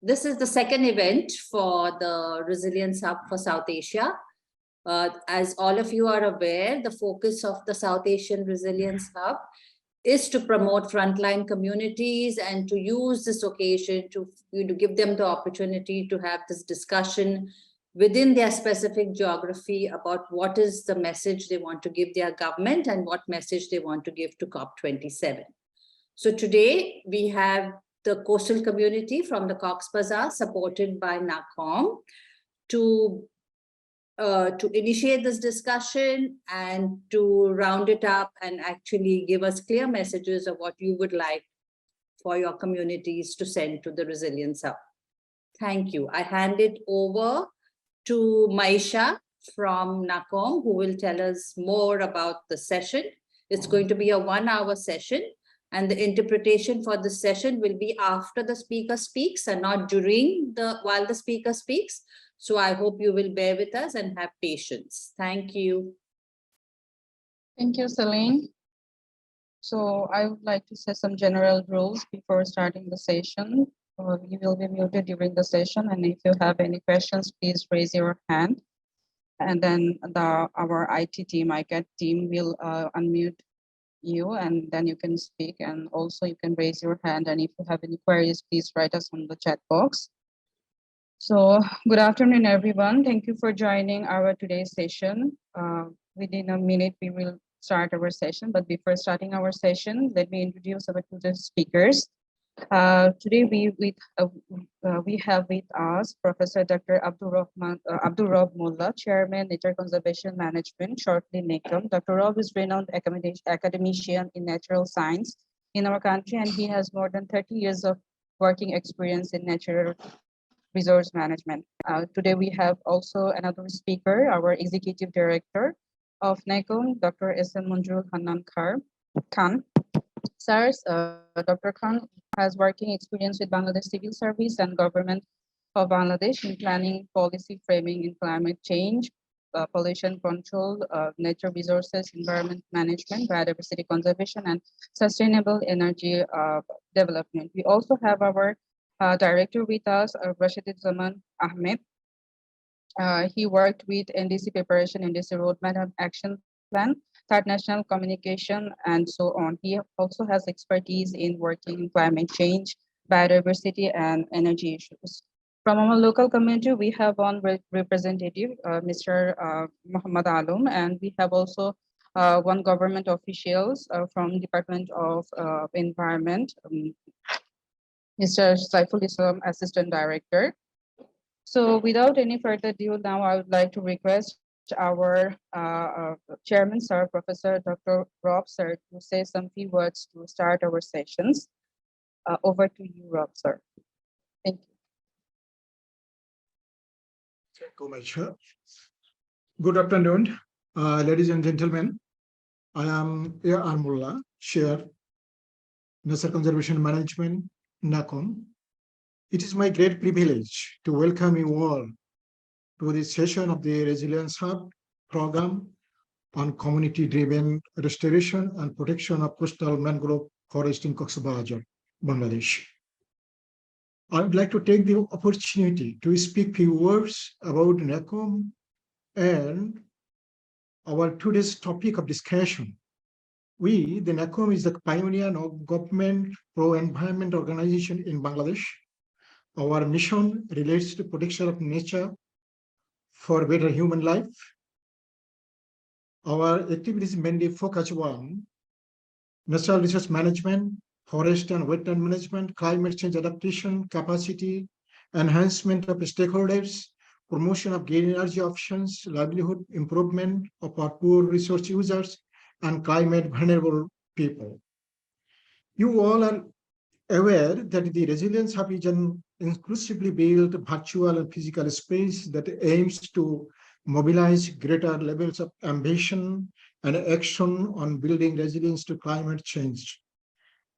This is the second event for the Resilience Hub for South Asia. As all of you are aware, the focus of the South Asian Resilience Hub is to promote frontline communities and to use this occasion to give them the opportunity to have this discussion within their specific geography about what is the message they want to give their government and what message they want to give to COP27. So today we have the coastal community from the Cox's Bazar, supported by NACOM, to initiate this discussion and to round it up and actually give us clear messages of what you would like for your communities to send to the Resilience Hub. Thank you. I hand it over to Maisha from NACOM, who will tell us more about the session. It's going to be a 1-hour session, and the interpretation for the session will be after the speaker speaks and not while the speaker speaks. So I hope you will bear with us and have patience. Thank you. Thank you, Celine. So I would like to set some general rules before starting the session. You will be muted during the session, and if you have any questions, please raise your hand. And then our IT team, ICAT team, will unmute you, and then you can speak, and also you can raise your hand, and if you have any queries, please write us on the chat box. So good afternoon, everyone. Thank you for joining our today's session. Within a minute, we will start our session, but before starting our session, let me introduce our two speakers. Today we have with us Professor Dr. Abdur Mollah, Chairman, Nature Conservation Management, shortly NACOM. Dr. Rob is renowned academician in natural science in our country, and he has more than 30 years of working experience in natural resource management. Today we have also another speaker, our Executive Director of NACOM, Dr. S.M. Munjurul Hannan Khan. SARS, Dr. Khan has working experience with Bangladesh Civil Service and Government of Bangladesh in planning, policy framing in climate change, pollution control, nature resources, environment management, biodiversity conservation, and sustainable energy development. We also have our director with us, Rashiduzzaman Ahmed. He worked with NDC preparation, NDC roadmap action plan, third national communication, and so on. He also has expertise in working in climate change, biodiversity, and energy issues. From our local community, we have one representative, Mr. Muhammad Alum, and we have also one government officials from Department of Environment, Mr. Saiful Islam, Assistant Director. So without any further ado, now I would like to request our chairman, sir, Professor Dr. Rob, sir, to say some few words to start our sessions. Over to you, Rob, sir. Thank you. Thank you, Maisha. Good afternoon, ladies and gentlemen. I am A.R. Mollah, Chair, Nature Conservation Management, NACOM. It is my great privilege to welcome you all to this session of the Resilience Hub program on community-driven restoration and protection of coastal mangrove forest in Cox's Bazar, Bangladesh. I would like to take the opportunity to speak few words about NACOM and our today's topic of discussion. We, the NACOM, is the pioneer government pro-environment organization in Bangladesh. Our mission relates to protection of nature for better human life. Our activities mainly focus on natural resource management, forest and wetland management, climate change adaptation, capacity, enhancement of stakeholders, promotion of green energy options, livelihood improvement of our poor resource users, and climate vulnerable people. You all are aware that the Resilience Hub is an inclusively built virtual and physical space that aims to mobilize greater levels of ambition and action on building resilience to climate change.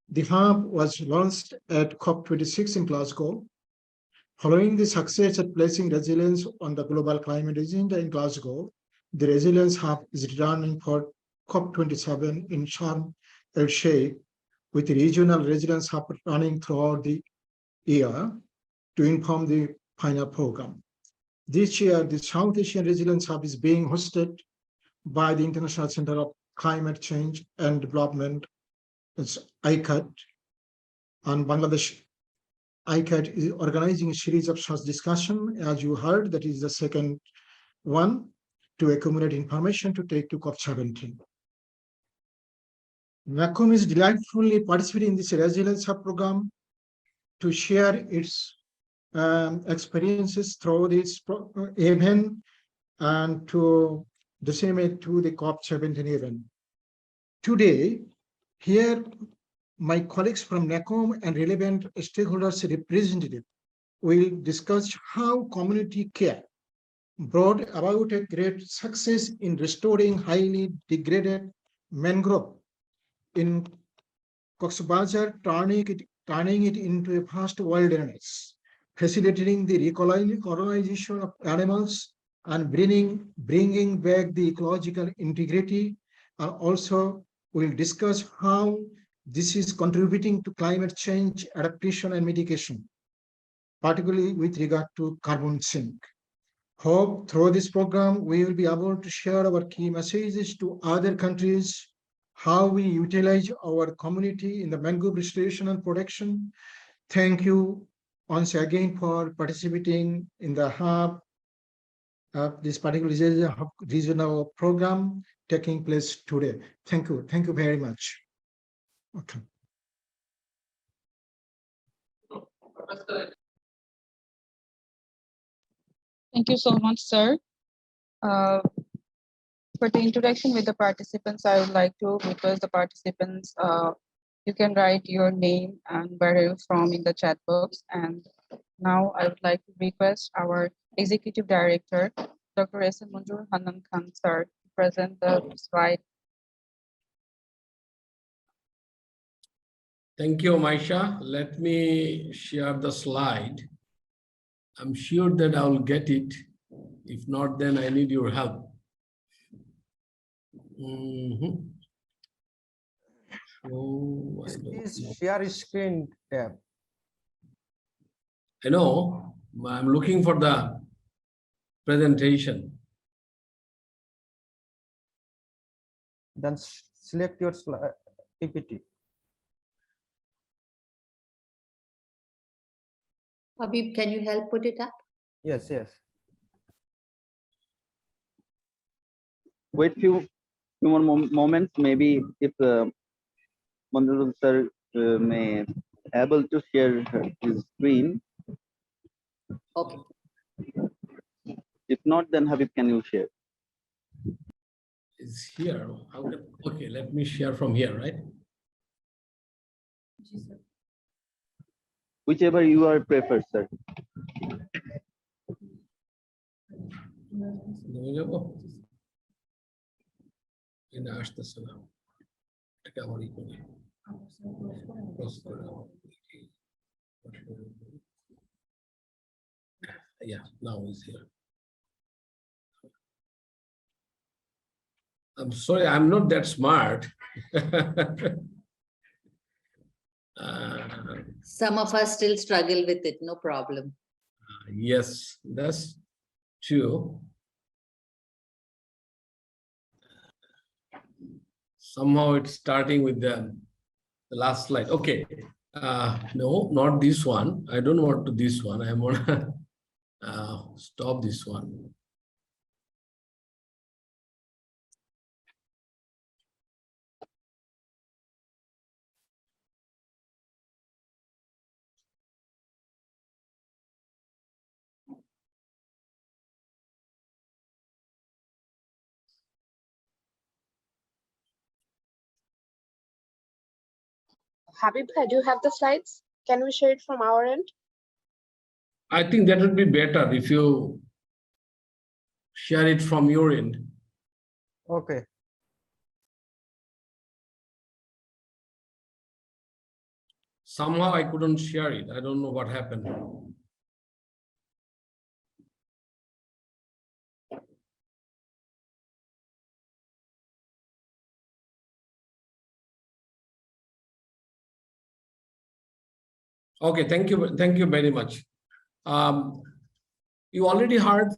The hub was launched at COP26 in Glasgow. Following the success at placing resilience on the global climate agenda in Glasgow, the Resilience Hub is returning for COP27 in Sharm el-Sheikh, with the regional resilience hub running throughout the year. to inform the final program. This year, the South Asian Resilience Hub is being hosted by the International Center of Climate Change and Development, it's ICAD, and Bangladesh. ICAD is organizing a series of such discussion. As you heard, that is the second one, to accumulate information to take to COP17. NACOM is delightfully participating in this Resilience Hub program to share its experiences through this event and to disseminate to the COP17 event. Today, here, my colleagues from NACOM and relevant stakeholders representative will discuss how community care brought about a great success in restoring highly degraded mangrove in Bazar, turning it into a vast wilderness, facilitating the recolonization of animals and bringing back the ecological integrity. And also we'll discuss how this is contributing to climate change adaptation and mitigation, particularly with regard to carbon sink. Hope through this program, we will be able to share our key messages to other countries, how we utilize our community in the mangrove restoration and protection. Thank you once again for participating in the hub, this particular regional program taking place today. Thank you. Thank you very much. Okay. Thank you so much, sir. For the introduction with the participants, I would like to request the participants, you can write your name and where you're from in the chat box. And now I would like to request our Executive Director, Dr. Munjurul Hannan Khan, sir, to present the slide. Thank you, Maisha. Let me share the slide. I'm sure that I will get it. If not, then I need your help. Please share screen tab. I know. I'm looking for the presentation. Then select your PPT. Habib, can you help put it up? Yes, yes. Wait few more moments. Maybe if Munjurul sir may able to share his screen. Okay. If not, then Habib, can you share? Is here. Okay, let me share from here, right? Whichever you are prefer, sir. Yeah, now it's here. I'm sorry, I'm not that smart. Some of us still struggle with it, no problem. Yes, that's true. Somehow it's starting with the last slide. Okay. No, not this one. I don't want to this one. I want to stop this one. Habib, do you have the slides? Can we share it from our end? I think that would be better if you share it from your end. Okay. Somehow I couldn't share it. I don't know what happened. Okay, thank you very much. You already heard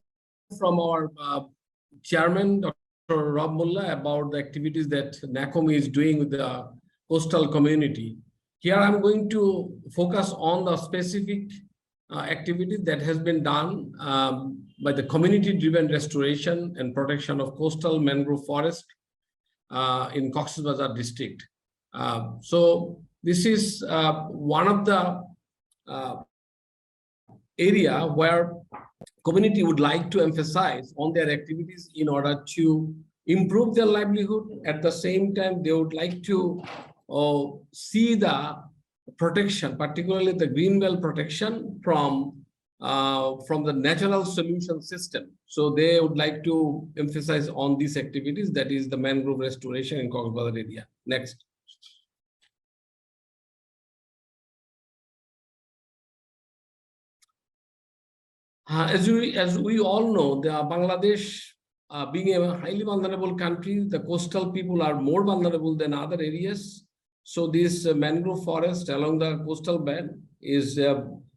from our chairman, Dr. Mollah, about the activities that NACOM is doing with the coastal community. Here I'm going to focus on the specific activities that has been done by the community-driven restoration and protection of coastal mangrove forest in Cox's Bazar district. So this is one of the area where community would like to emphasize on their activities in order to improve their livelihood. At the same time, they would like to see the protection, particularly the green belt protection from the natural solution system. So they would like to emphasize on these activities, that is the mangrove restoration in Cox's Bazar area. Next. As we all know, the Bangladesh, being a highly vulnerable country, the coastal people are more vulnerable than other areas. So this mangrove forest along the coastal belt is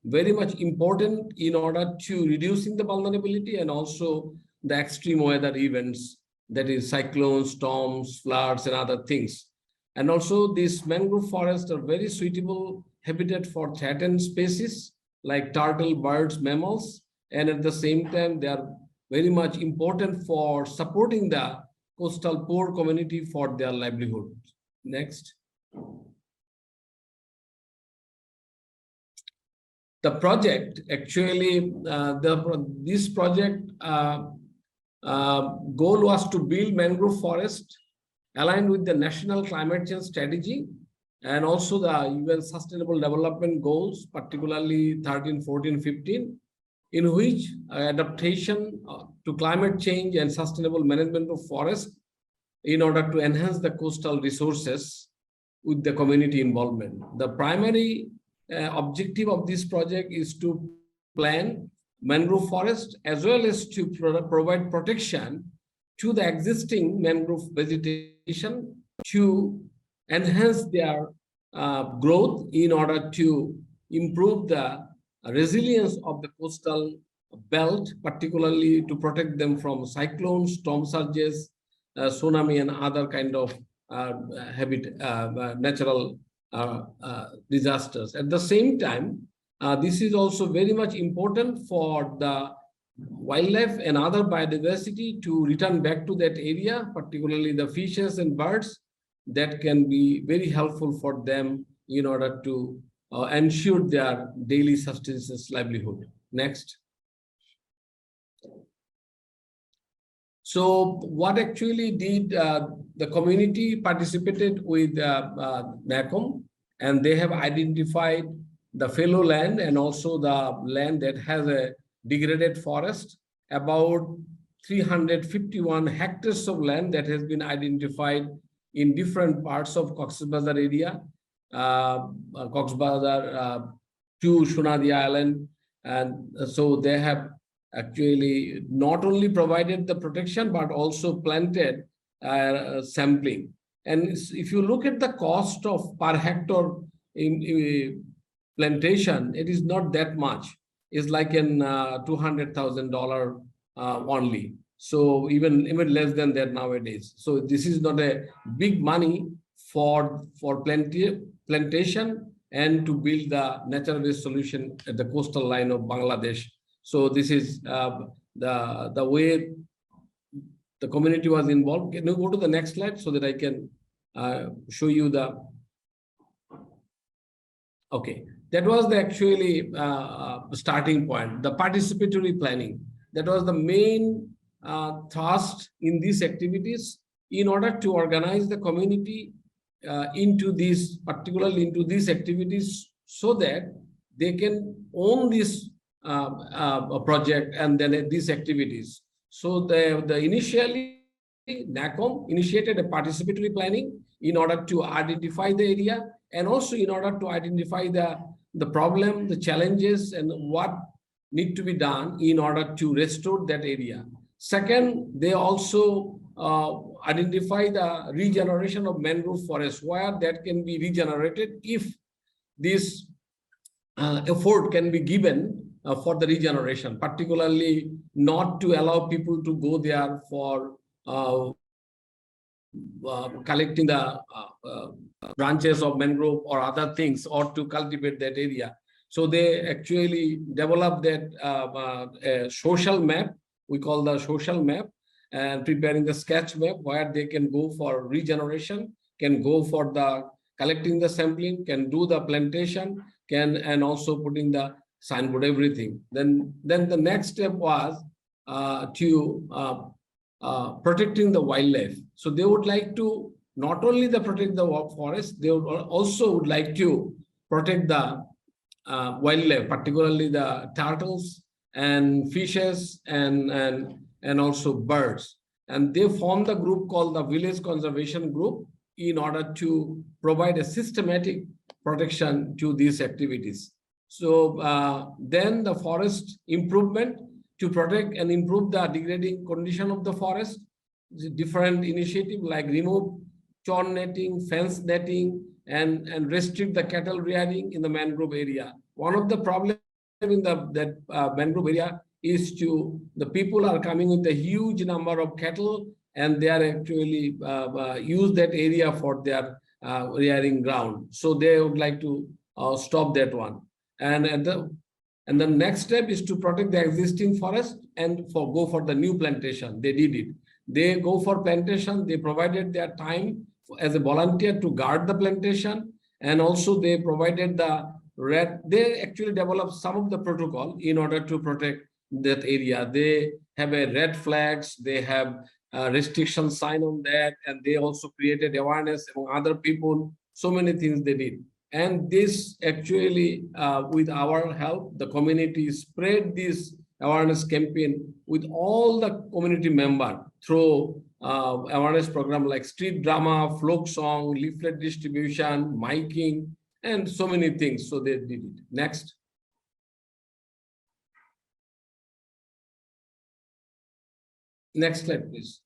very much important in order to reducing the vulnerability and also the extreme weather events, that is cyclones, storms, floods, and other things. And also these mangrove forests are very suitable habitat for threatened species like turtle, birds, mammals. And at the same time, they are very much important for supporting the coastal poor community for their livelihood. Next. The project actually, this project goal was to build mangrove forest aligned with the national climate change strategy and also the UN Sustainable Development Goals, particularly 13, 14, 15. In which adaptation to climate change and sustainable management of forest in order to enhance the coastal resources with the community involvement. The primary objective of this project is to plant mangrove forest as well as to provide protection to the existing mangrove vegetation to enhance their growth in order to improve the resilience of the coastal belt, particularly to protect them from cyclones, storm surges, tsunami, and other kind of natural disasters. At the same time, this is also very much important for the wildlife and other biodiversity to return back to that area, particularly the fishes and birds, that can be very helpful for them in order to ensure their daily sustenance livelihood. Next. So what actually did the community participated with NACOM, and they have identified the fallow land and also the land that has a degraded forest, about 351 hectares of land that has been identified in different parts of Cox's Bazar area. Cox's Bazar to Shunadi Island, and so they have actually not only provided the protection but also planted sampling. And if you look at the cost of per hectare in plantation, it is not that much. It's like in $200,000 only. So even less than that nowadays. So this is not a big money for plantation and to build the natural waste solution at the coastal line of Bangladesh. So this is the way the community was involved. Can you go to the next slide so that I can show you the... Okay, that was the actually starting point, the participatory planning. That was the main thrust in these activities in order to organize the community into these, particularly into these activities, so that they can own this project and then these activities. So the initially NACOM initiated a participatory planning in order to identify the area and also in order to identify the problem, the challenges, and what need to be done in order to restore that area. Second, they also identify the regeneration of mangrove forest, where that can be regenerated if this effort can be given for the regeneration, particularly not to allow people to go there for collecting the branches of mangrove or other things, or to cultivate that area. So they actually developed that social map, we call the social map, and preparing the sketch map where they can go for regeneration, can go for the collecting the sampling, can do the plantation, and also putting the signboard, everything. Then the next step was to protecting the wildlife. So they would like to not only protect the forest, they would also would like to protect the wildlife, particularly the turtles and fishes and also birds. And they formed a group called the Village Conservation Group in order to provide a systematic protection to these activities. So then the forest improvement to protect and improve the degrading condition of the forest, different initiatives like remove chorn netting, fence netting, and restrict the cattle rearing in the mangrove area. One of the problems in that mangrove area is the people are coming with a huge number of cattle, and they are actually use that area for their rearing ground. So they would like to stop that one. And the next step is to protect the existing forest and go for the new plantation. They did it. They go for plantation. They provided their time as a volunteer to guard the plantation, and also they provided they actually developed some of the protocol in order to protect that area. They have a red flags, they have a restriction sign on that, and they also created awareness among other people. So many things they did. And this actually, with our help, the community spread this awareness campaign with all the community members through awareness program like street drama, folk song, leaflet distribution, miking, and so many things. So they did it. Next. Next slide, please.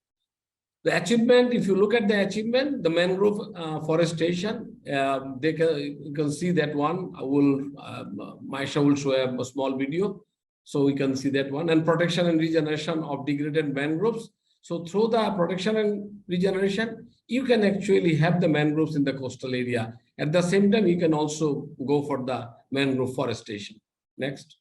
The achievement, if you look at the achievement, the mangrove forestation, you can see that one. Maisha will show a small video, so we can see that one. And protection and regeneration of degraded mangroves. So through the protection and regeneration, you can actually have the mangroves in the coastal area. At the same time, you can also go for the mangrove forestation. Next.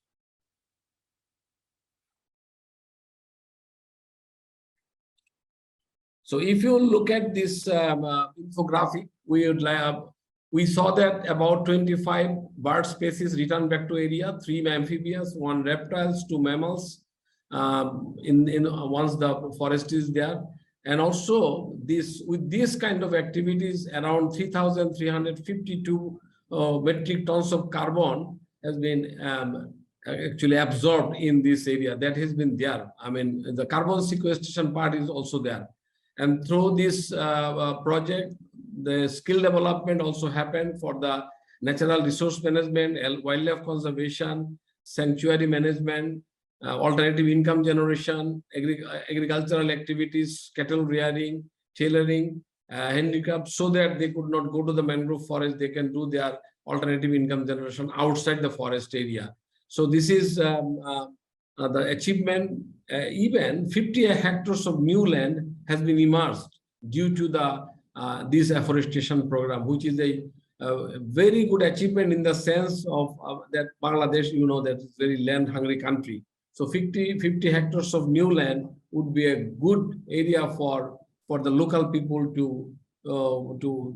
So if you look at this infographic, we saw that about 25 bird species returned back to area, 3 amphibians, 1 reptiles, 2 mammals, once the forest is there. And also with this kind of activities, around 3,352 metric tons of carbon has been actually absorbed in this area. That has been there. I mean, the carbon sequestration part is also there. And through this project, the skill development also happened for the natural resource management, wildlife conservation, sanctuary management, alternative income generation, agricultural activities, cattle rearing, tailoring, handicrafts, so that they could not go to the mangrove forest. They can do their alternative income generation outside the forest area. So this is the achievement. Even 50 hectares of new land has been emerged due to this afforestation program, which is a very good achievement in the sense of that Bangladesh, you know, that is very land-hungry country. So 50 hectares of new land would be a good area for the local people to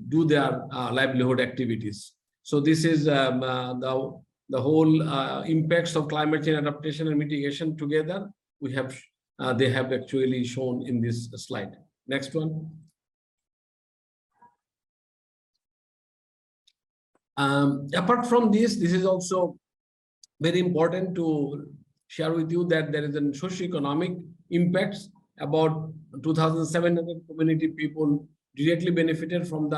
do their livelihood activities. So this is the whole impacts of climate change adaptation and mitigation together. They have actually shown in this slide. Next one. Apart from this is also very important to share with you that there is a socio-economic impacts. About 2,700 community people directly benefited from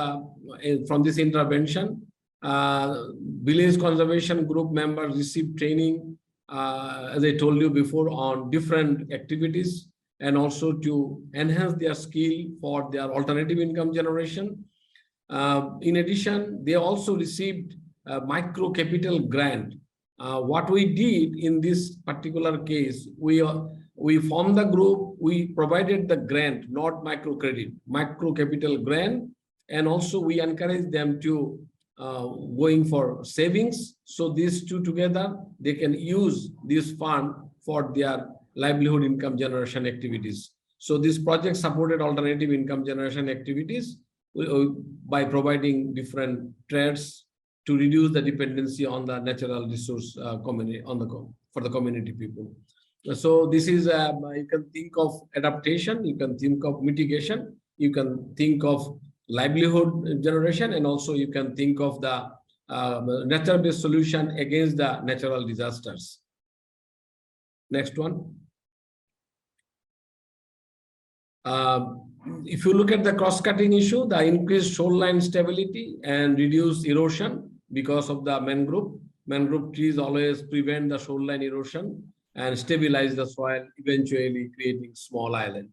this intervention. Village conservation group members received training, as I told you before, on different activities, and also to enhance their skill for their alternative income generation. In addition, they also received a micro capital grant what we did in this particular case, we formed the group, we provided the grant, not microcredit, micro capital grant, and also we encourage them to going for savings. So these two together, they can use this fund for their livelihood income generation activities. So this project supported alternative income generation activities by providing different trades to reduce the dependency on the natural resource community for the community people. So this is you can think of adaptation, you can think of mitigation, you can think of livelihood generation, and also you can think of the nature-based solution against the natural disasters. Next one. If you look at the cross-cutting issue, the increased shoreline stability and reduced erosion because of the mangrove trees always prevent the shoreline erosion and stabilize the soil, eventually creating small island.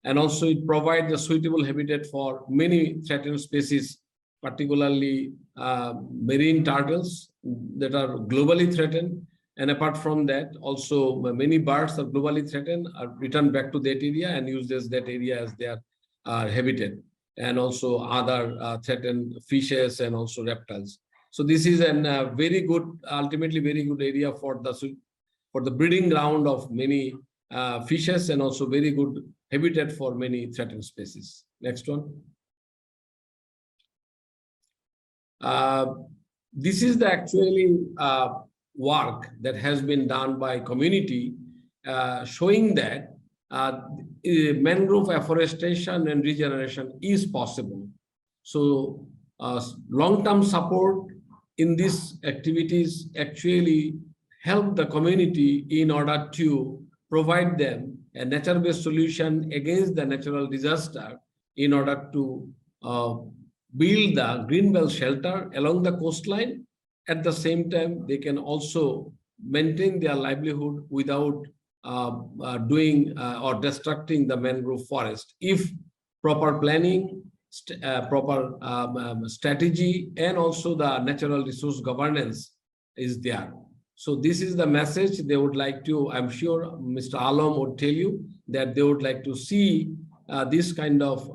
And also it provides a suitable habitat for many threatened species, particularly marine turtles that are globally threatened. And apart from that, also many birds are globally threatened, are returned back to that area and uses that area as their habitat, and also other threatened fishes and also reptiles. So this is a very good, ultimately very good area for the breeding ground of many fishes, and also very good habitat for many threatened species. Next one. This is the actually work that has been done by community, showing that mangrove afforestation and regeneration is possible. So long-term support in these activities actually help the community in order to provide them a nature-based solution against the natural disaster in order to build the greenbelt shelter along the coastline. At the same time, they can also maintain their livelihood without doing or destructing the mangrove forest if proper planning, proper strategy, and also the natural resource governance is there. So this is the message they would like to, I'm sure Mr. Alam would tell you that they would like to see this kind of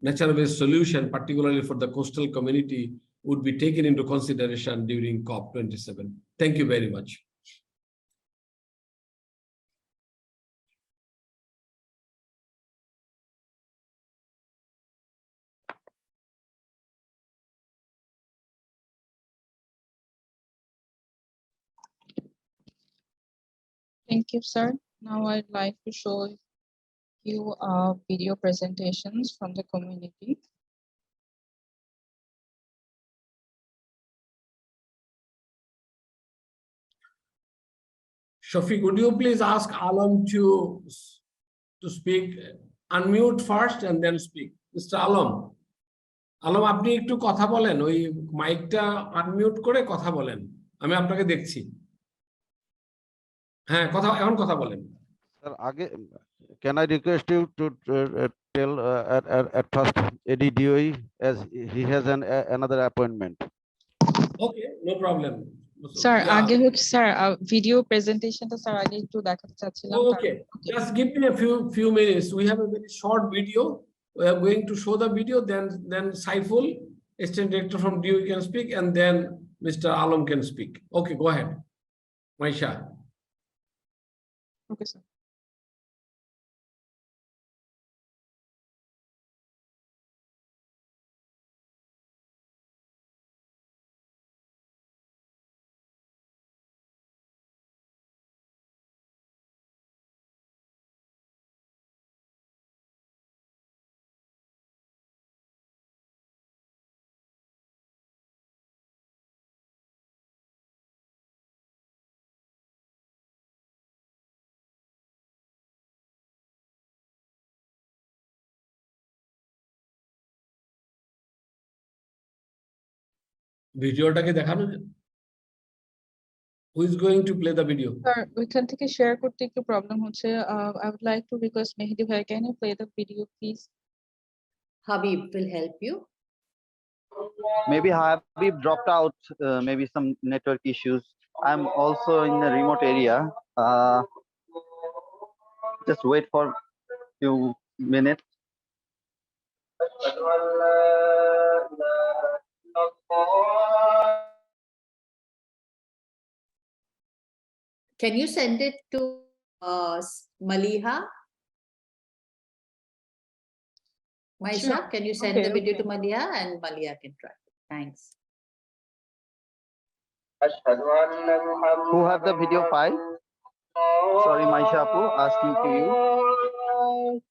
nature-based solution, particularly for the coastal community, would be taken into consideration during COP27. Thank you very much. Thank you, sir. Now I'd like to show you video presentations from the community. Shafiq, would you please ask Alam to speak? Unmute first and then speak. Mr. Alam, আপনি একটু কথা বলেন, ওই মাইকটা unmute করে কথা বলেন, আমি আপনাকে দেখছি। হ্যাঁ, এখন কথা বলেন। Sir, can I request you to tell at first Eddie DOE, as he has another appointment. Okay, no problem. Sir, আগে হচ্ছে স্যার ভিডিও প্রেজেন্টেশনটা স্যার আগে একটু দেখাতে চাচ্ছিলাম। Okay, just give me a few minutes. We have a very short video. We are going to show the video, then Saiful, Assistant Director from DOE can speak, and then Mr. Alam can speak. Okay, go ahead. Maisha. Okay, sir. ভিডিওটাকে দেখানো, who is going to play the video? Sir, ওইখান থেকে share করতে একটু problem হচ্ছে। I would like to request Mehdi bhai, can you play the video please? Habib will help you. Maybe Habib dropped out, maybe some network issues. I'm also in a remote area. Just wait for few minutes. Can you send it to Maliha? Maisha, Sure. can you send Okay, the video okay. to Maliha and Maliha can try? Thanks. Who have the video file? Sorry, Maisha Apu, asking to you.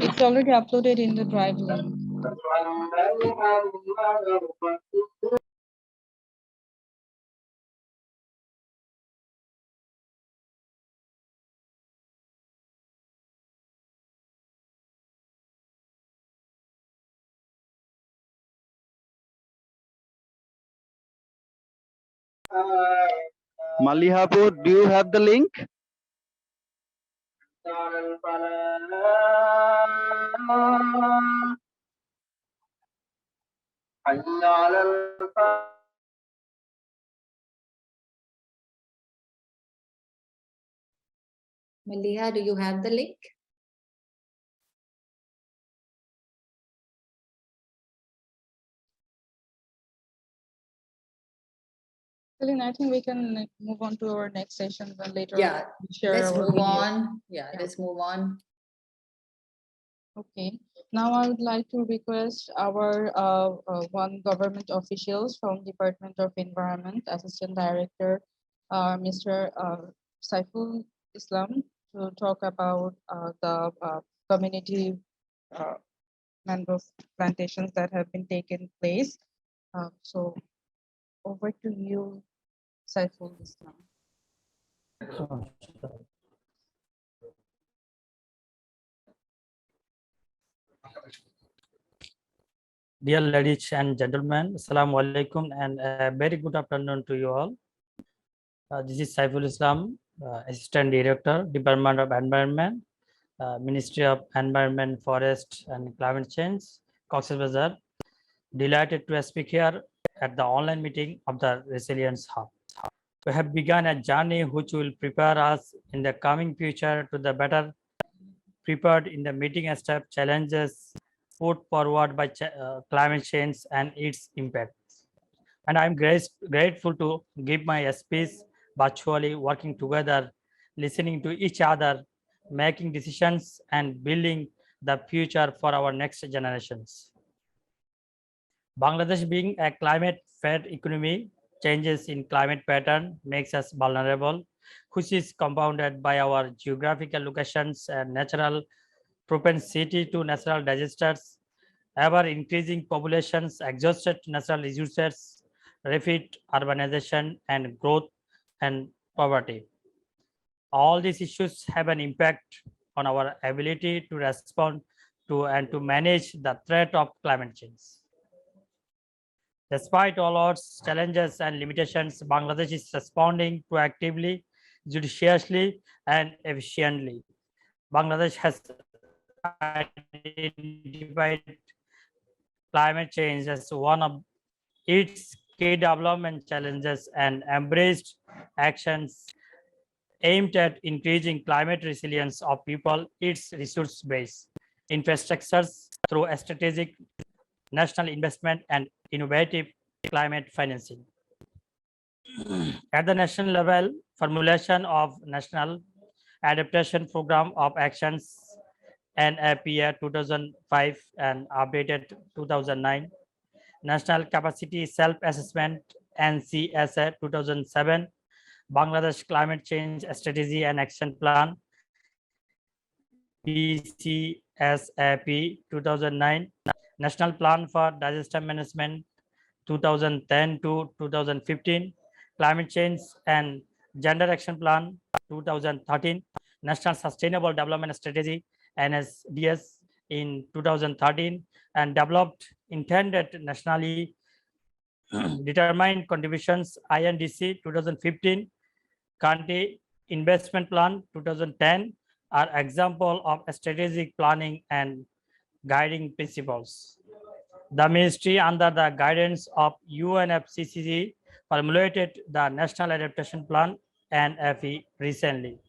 It's already uploaded in the Drive link. Maliha Apu, do you have the link? Maliha, do you have the link? Celine, I think we can move on to our next session then later. Yeah, we share let's our move video. on. Yeah, Yeah. let's move on. Okay, now I would like to request our one government officials from Department of Environment, Assistant Director, Mr. Saiful Islam, to talk about the community mangrove plantations that have been taken place. So over to you, Saiful Islam. Dear ladies and gentlemen, Assalamu alaikum and a very good afternoon to you all. This is Saiful Islam, Assistant Director, Department of Environment, Ministry of Environment, Forest and Climate Change, Coastal Bazar. Delighted to speak here at the online meeting of the Resilience Hub. We have begun a journey which will prepare us in the coming future to the better prepared in the meeting step challenges put forward by climate change and its impacts. And I'm grateful to give my speech virtually, working together, listening to each other, making decisions and building the future for our next generations. Bangladesh being a climate-fed economy, changes in climate pattern makes us vulnerable, which is compounded by our geographical locations and natural propensity to natural disasters, ever increasing populations, exhausted natural resources, rapid urbanization and growth and poverty. All these issues have an impact on our ability to respond to and to manage the threat of climate change. Despite all odds, challenges and limitations, Bangladesh is responding proactively, judiciously and efficiently. Bangladesh has identified climate change as one of its key development challenges and embraced actions aimed at increasing climate resilience of people, its resource base, infrastructures through a strategic national investment and innovative climate financing. At the national level, formulation of National Adaptation Program of Actions NAPA 2005 and updated 2009, National Capacity Self-Assessment NCSA 2007, Bangladesh Climate Change Strategy and Action Plan BCSAP 2009, National Plan for Disaster Management 2010 to 2015, Climate Change and Gender Action Plan 2013, National Sustainable Development Strategy NSDS in 2013, and developed intended nationally determined contributions INDC 2015, Country Investment Plan 2010 are example of strategic planning and guiding principles. The ministry, under the guidance of UNFCCC, formulated the National Adaptation Plan (NFE) recently.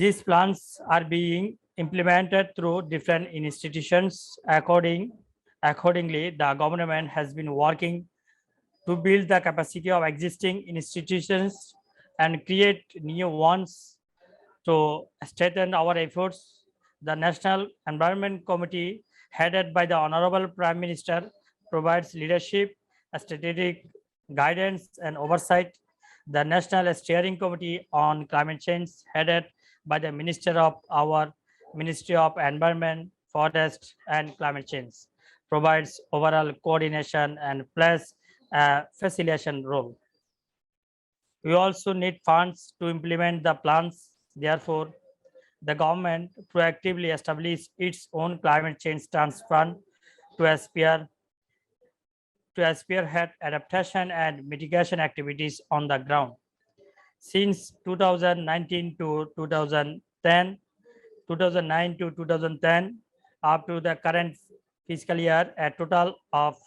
These plans are being implemented through different institutions. Accordingly, the government has been working to build the capacity of existing institutions and create new ones. To strengthen our efforts, the National Environment Committee, headed by the Honorable Prime Minister, provides leadership, strategic guidance, and oversight. The National Steering Committee on Climate Change, headed by the Minister of our Ministry of Environment, Forest, and Climate Change, provides overall coordination and plays a facilitation role. We also need funds to implement the plans. Therefore, the government proactively established its own climate change trust fund to spearhead adaptation and mitigation activities on the ground. Since 2009 to 2010, up to the current fiscal year, a total of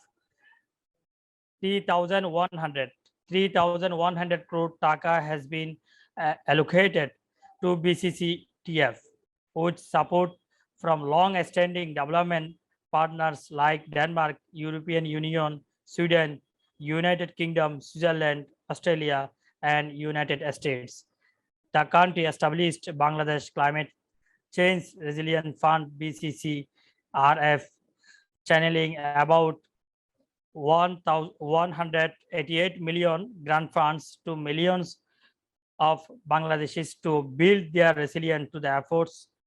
3,100 crore taka has been allocated to BCCTF, with support from long-standing development partners like Denmark, European Union, Sweden, United Kingdom, Switzerland, Australia, and United States. The country established Bangladesh Climate Change Resilience Fund (BCCRF), channeling about 188 million grant funds to millions of Bangladeshis to build their resilience to the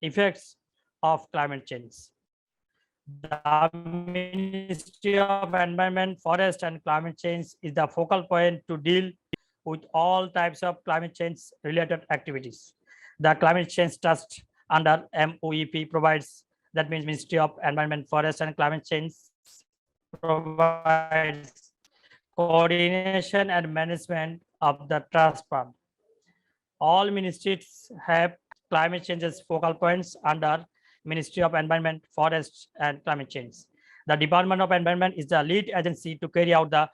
effects of climate change. The Ministry of Environment, Forest, and Climate Change is the focal point to deal with all types of climate change related activities. The Climate Change Trust under MOEP provides, that means Ministry of Environment, Forest, and Climate Change provides coordination and management of the trust fund. All ministries have climate change's focal points under Ministry of Environment, Forest, and Climate Change. The Department of Environment is the lead agency to carry out the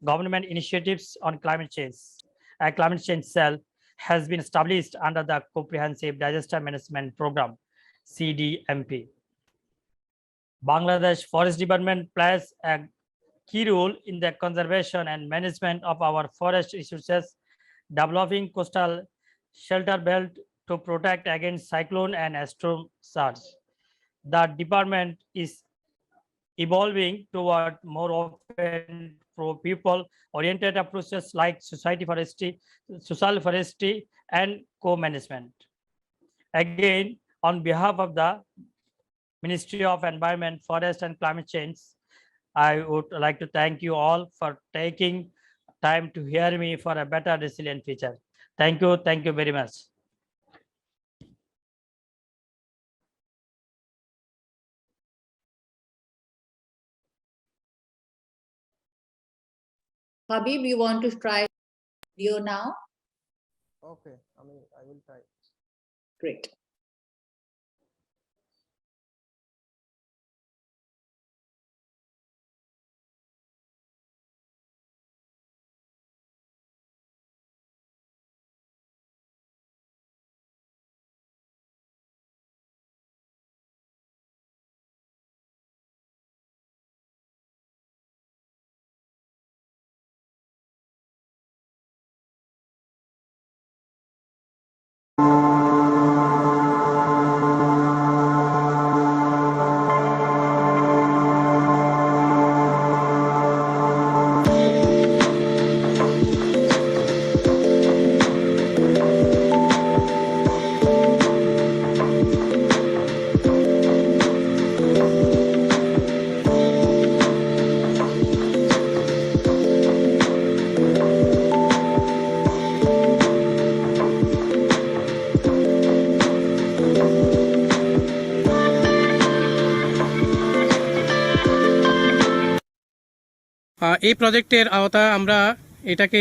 government initiatives on climate change. A climate change cell has been established under the Comprehensive Disaster Management Program, CDMP. Bangladesh Forest Department plays a key role in the conservation and management of our forest resources, developing coastal shelter belt to protect against cyclone and storm surge. The department is evolving toward more open people-oriented approaches like social forestry, and co-management. Again, on behalf of the Ministry of Environment, Forest, and Climate Change, I would like to thank you all for taking time to hear me for a better resilient future. Thank you very much. Habib, you want to try video now? Okay, I will try. Great. এই প্রজেক্টের আওতায় আমরা এটাকে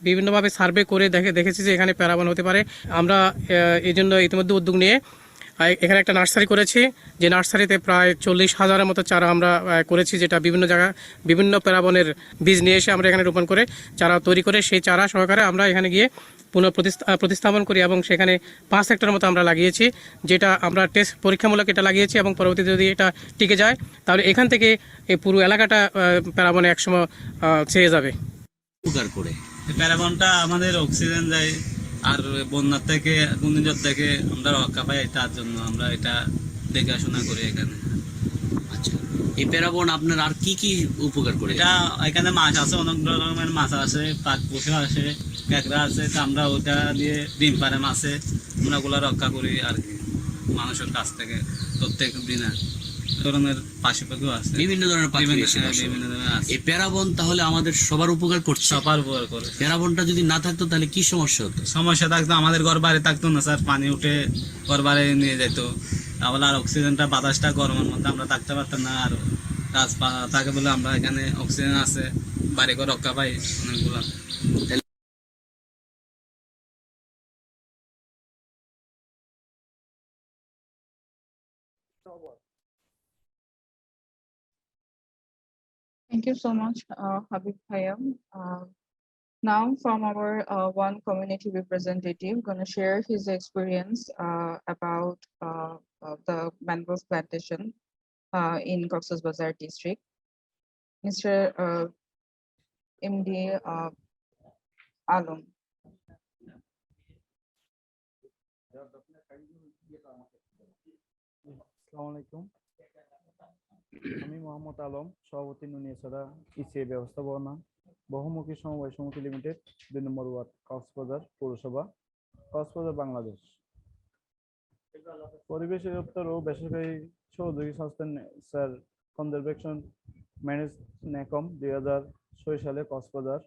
বিভিন্নভাবে survey করে দেখেছি যে এখানে প্যারাবন হতে পারে। আমরা এই জন্য ইতিমধ্যে উদ্যোগ নিয়ে এখানে একটা নার্সারি করেছি, যে নার্সারিতে প্রায় 40,000-এর মতো চারা আমরা করেছি, যেটা বিভিন্ন জায়গা বিভিন্ন প্যারাবনের বীজ নিয়ে এসে আমরা এখানে রোপণ করে চারা তৈরি করে সেই চারা সহকারে আমরা এখানে গিয়ে প্রতিস্থাপন করি এবং সেখানে 5 হেক্টর মতো আমরা লাগিয়েছি, যেটা আমরা টেস্ট পরীক্ষামূলক এটা লাগিয়েছি এবং পরবর্তীতে যদি এটা টিকে যায় তাহলে এখান থেকে এই পুরো এলাকাটা প্যারাবনে একসময় ছেয়ে যাবে। উপকার করে প্যারাবনটা আমাদের অক্সিজেন দেয়, আর বন্যার থেকে ঘূর্ণিঝড় থেকে আমরা রক্ষা পাই, তার জন্য আমরা এটা দেখাশোনা করি এখানে। আচ্ছা, এই প্যারাবন আপনার আর কি কি উপকার করে? এটা এখানে মাছ আছে, অনেক রকমের মাছ আছে, পাট পুষো আছে, কাঁকড়া আছে, তা আমরা ওটা দিয়ে ডিম পারে মাছে আমরা ওগুলো রক্ষা করি আর কি মানুষের কাছ থেকে প্রত্যেক দিনে। ধরনের পাশি পাখিও আছে, বিভিন্ন ধরনের পাখি বিভিন্ন ধরনের আছে। এই প্যারাবন তাহলে আমাদের সবার উপকার করছে? সবার উপকার করে। প্যারাবনটা যদি না থাকতো তাহলে কি সমস্যা হতো? সমস্যা থাকতো, আমাদের ঘর বাড়ি থাকতো না স্যার, পানি উঠে ঘর বাড়ি নিয়ে যেত, তাহলে আর অক্সিজেনটা বাতাসটা গরমের মধ্যে আমরা থাকতে পারতাম না। আর গাছপালা থাকে বলে আমরা এখানে অক্সিজেন আছে, বাড়ি ঘর রক্ষা পাই অনেকগুলো। Thank you so much, Habib Bhaiya. Now from our one community representative going to share his experience about the mangrove plantation in Cox's Bazar district. Mr. MD Alam. আসসালামু আলাইকুম, আমি মোহাম্মদ আলম, সভাপতি নুনিয়াছড়া ইসিএ ব্যবস্থাপনা বহুমুখী সমবায় সমিতি লিমিটেড, 2 নম্বর ওয়ার্ড, কক্সবাজার পৌরসভা, কক্সবাজার, বাংলাদেশ। পরিবেশ অধিদপ্তর ও বেসরকারি সহযোগী সংস্থা স্যার কনজারভেশন ম্যানেজ NACOM 2006 সালে কক্সবাজার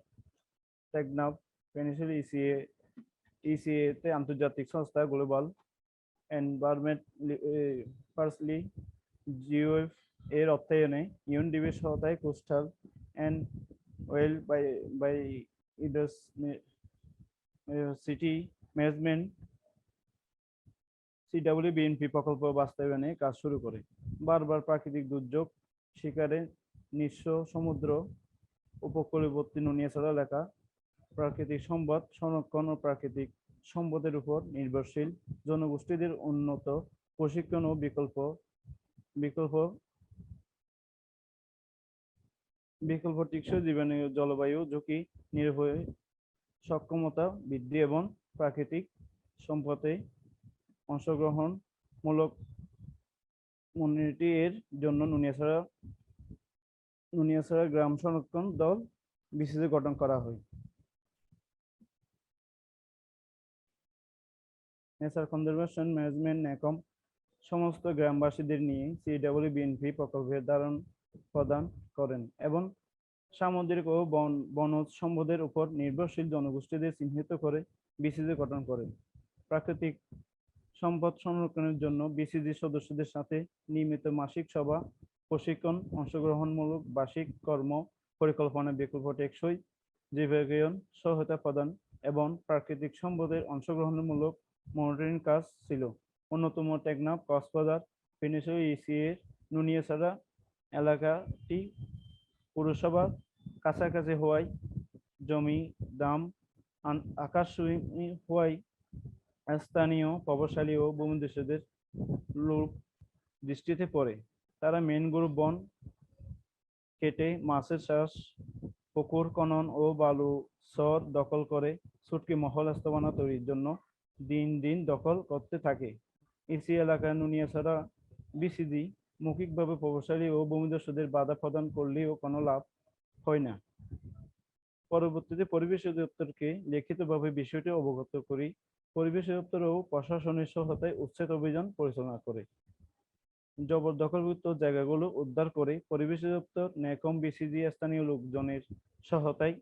টেকনাফ পেনিসুলা ইসিএ তে আন্তর্জাতিক সংস্থা গ্লোবাল এনভায়রনমেন্ট পার্সলি জিওএফ এর অর্থায়নে ইউএনডিপির সহায়তায় কোস্টাল এন্ড ওয়েল biodiversity management CWBNP প্রকল্প বাস্তবায়নে কাজ শুরু করে। বারবার প্রাকৃতিক দুর্যোগ শিকারে নিঃস্ব সমুদ্র উপকূলবর্তী নুনিয়াছড়া এলাকা প্রাকৃতিক সম্পদ সংরক্ষণ ও প্রাকৃতিক সম্পদের উপর নির্ভরশীল জনগোষ্ঠীদের উন্নত প্রশিক্ষণ ও বিকল্প টেকসই জীবন জলবায়ু ঝুঁকি নির্ভয়ে সক্ষমতা বৃদ্ধি এবং প্রাকৃতিক সম্পদে অংশগ্রহণমূলক কমিউনিটি এর জন্য নুনিয়াছড়া গ্রাম সংরক্ষণ দল বিসিসি গঠন করা হয়। নেচার কনজারভেশন ম্যানেজমেন্ট NACOM সমস্ত গ্রামবাসীদের নিয়ে CWBNP প্রকল্পের প্রদান করেন এবং সামুদ্রিক ও বনজ সম্পদের উপর নির্ভরশীল জনগোষ্ঠীদের চিহ্নিত করে বিসিসি গঠন করেন। প্রাকৃতিক সম্পদ সংরক্ষণের জন্য বিসিসি সদস্যদের সাথে নিয়মিত মাসিক সভা, প্রশিক্ষণ, অংশগ্রহণমূলক বার্ষিক কর্ম পরিকল্পনা, বিকল্প টেকসই জীবায়ন সহায়তা প্রদান এবং প্রাকৃতিক সম্পদের অংশগ্রহণমূলক মনিটরিং কাজ ছিল। অন্যতম টেকনাফ কক্সবাজার পেনিসুলা ইসিএ নুনিয়াছড়া এলাকাটি পৌরসভার কাছাকাছি হওয়ায় জমি দাম আকাশচুম্বী হওয়ায় স্থানীয় প্রভাবশালী ও ভূমিদস্যুদের লোক দৃষ্টিতে পড়ে। তারা ম্যানগ্রোভ বন কেটে মাছের চাষ, পুকুর খনন ও বালু চর দখল করে ছুটকি মহল স্থাপনা তৈরির জন্য দিন দিন দখল করতে থাকে। ইসি এলাকায় নুনিয়াছড়া বিসিসি মৌখিকভাবে প্রভাবশালী ও ভূমিদস্যুদের বাধা প্রদান করলেও কোনো লাভ হয় না। পরবর্তীতে পরিবেশ অধিদপ্তরকে লিখিতভাবে বিষয়টি অবগত করি। পরিবেশ অধিদপ্তর ও প্রশাসনের সহায়তায় উচ্ছেদ অভিযান পরিচালনা করে জবরদখলভুক্ত জায়গাগুলো উদ্ধার করে পরিবেশ অধিদপ্তর, NACOM, বিসিসি স্থানীয় লোকজনের সহায়তায়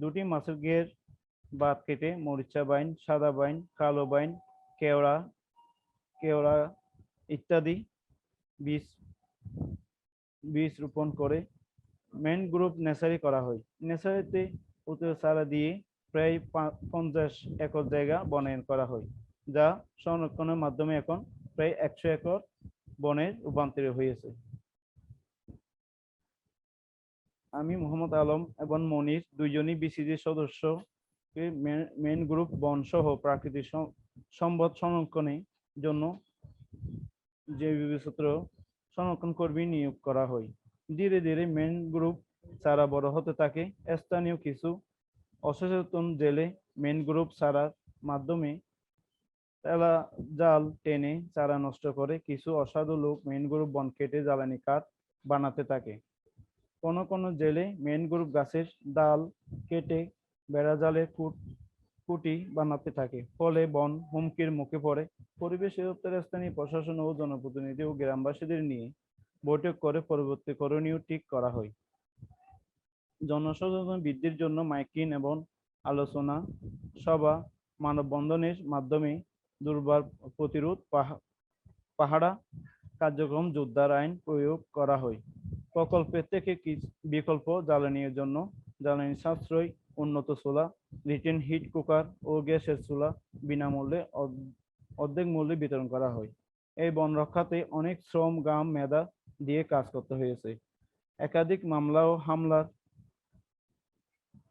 2টি মাছের ঘের বাঁধ কেটে মরিচা বাইন, সাদা বাইন, কালো বাইন, কেওড়া ইত্যাদি বীজ রোপণ করে ম্যানগ্রোভ নেসারি করা হয়। নেসারিতে চারা দিয়ে প্রায় 50 একর জায়গা বনায়ন করা হয়, যা সংরক্ষণের মাধ্যমে এখন প্রায় 100 একর বনে রূপান্তরিত হয়েছে। আমি মোহাম্মদ আলম এবং মনির দুইজনই বিসিজির সদস্য মেন গ্রুপ বন সহ প্রাকৃতিক সম্পদ সংরক্ষণের জন্য জৈব বৈচিত্র্য সংরক্ষণ কর্মী নিয়োগ করা হয়। ধীরে ধীরে মেন গ্রুপ চারা বড় হতে থাকে। স্থানীয় কিছু অসচেতন জেলে মেন গ্রুপ চারার মাধ্যমে তেলা জাল টেনে চারা নষ্ট করে। কিছু অসাধু লোক মেন গ্রুপ বন কেটে জ্বালানি কাঠ বানাতে থাকে। কোনো কোনো জেলে মেন গ্রুপ গাছের ডাল কেটে বেড়া জালে কুটি বানাতে থাকে। ফলে বন হুমকির মুখে পড়ে। পরিবেশ অধিদপ্তরের স্থানীয় প্রশাসন ও জনপ্রতিনিধি ও গ্রামবাসীদের নিয়ে বৈঠক করে পরবর্তী করণীয় ঠিক করা হয়। জনসচেতনতা বৃদ্ধির জন্য মাইকিং এবং আলোচনা সভা, মানববন্ধনের মাধ্যমে দুর্বার প্রতিরোধ, পাহারা কার্যক্রম, যোদ্ধার আইন প্রয়োগ করা হয়। প্রকল্পের থেকে বিকল্প জ্বালানির জন্য জ্বালানি সাশ্রয়, উন্নত সোলার, রিটেন হিট কুকার ও গ্যাসের চুলা বিনামূল্যে অর্ধেক মূল্যে বিতরণ করা হয়। এই বন রক্ষাতে অনেক শ্রম, গাম, মেধা দিয়ে কাজ করতে হয়েছে। একাধিক মামলা ও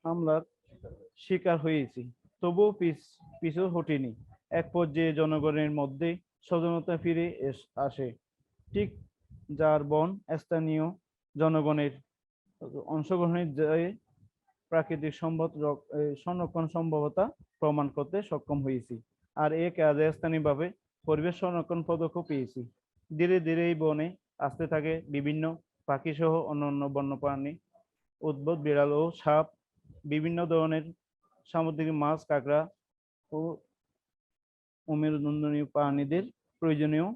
হামলার শিকার হয়েছি, তবুও পিছু হটিনি। এক পর্যায়ে জনগণের মধ্যে সচেতনতা ফিরে আসে। ঠিক যার বন স্থানীয় জনগণের অংশগ্রহণের জয়ে প্রাকৃতিক সম্পদ সংরক্ষণ সম্ভবতা প্রমাণ করতে সক্ষম হয়েছি। আর এ কাজে স্থানীয়ভাবে পরিবেশ সংরক্ষণ পদকও পেয়েছি। ধীরে ধীরে এই বনে আসতে থাকে বিভিন্ন পাখি সহ অন্যান্য বন্যপ্রাণী, উদ্ভিদ, বিড়াল ও সাপ, বিভিন্ন ধরনের সামুদ্রিক মাছ, কাঁকড়া ও উমেরুদণ্ডীয় প্রাণীদের প্রয়োজনীয়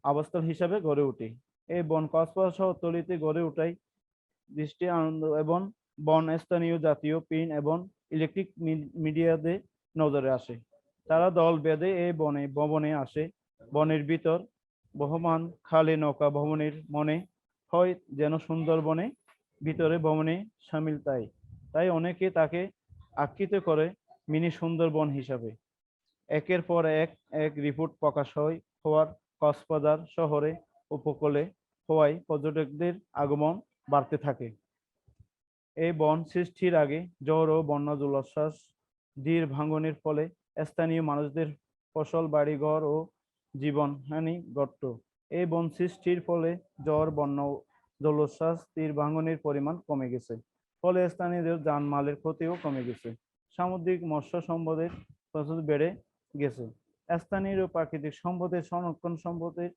আবাসস্থল হিসাবে গড়ে ওঠে। এই বন কক্সবাজার শহরতলিতে গড়ে ওঠায় দৃষ্টি আনন্দ এবং বন স্থানীয় জাতীয় প্রিন্ট এবং ইলেকট্রিক মিডিয়াতে নজরে আসে। তারা দল বেঁধে এই ভবনে আসে। বনের ভিতর বহমান খালে নৌকা ভবনের মনে হয় যেন সুন্দরবনে ভিতরে ভবনে সামিল। তাই অনেকে তাকে আখ্যিত করে মিনি সুন্দরবন হিসাবে। একের পর এক রিপোর্ট প্রকাশ হওয়ার কক্সবাজার শহরে উপকূলে হওয়ায় পর্যটকদের আগমন বাড়তে থাকে। এই বন সৃষ্টির আগে ঝড় ও বন্যা, জলোচ্ছ্বাস, ধীর ভাঙনের ফলে স্থানীয় মানুষদের ফসল, বাড়িঘর ও জীবনহানি ঘটত। এই বন সৃষ্টির ফলে ঝড়, বন্যা, জলোচ্ছ্বাস, তীর ভাঙনের পরিমাণ কমে গেছে। ফলে স্থানীয়দের জানমালের ক্ষতিও কমে গেছে। সামুদ্রিক মৎস্য সম্পদের প্রচুর বেড়ে গেছে। স্থানীয় প্রাকৃতিক সম্পদের সংরক্ষণ, সম্পদের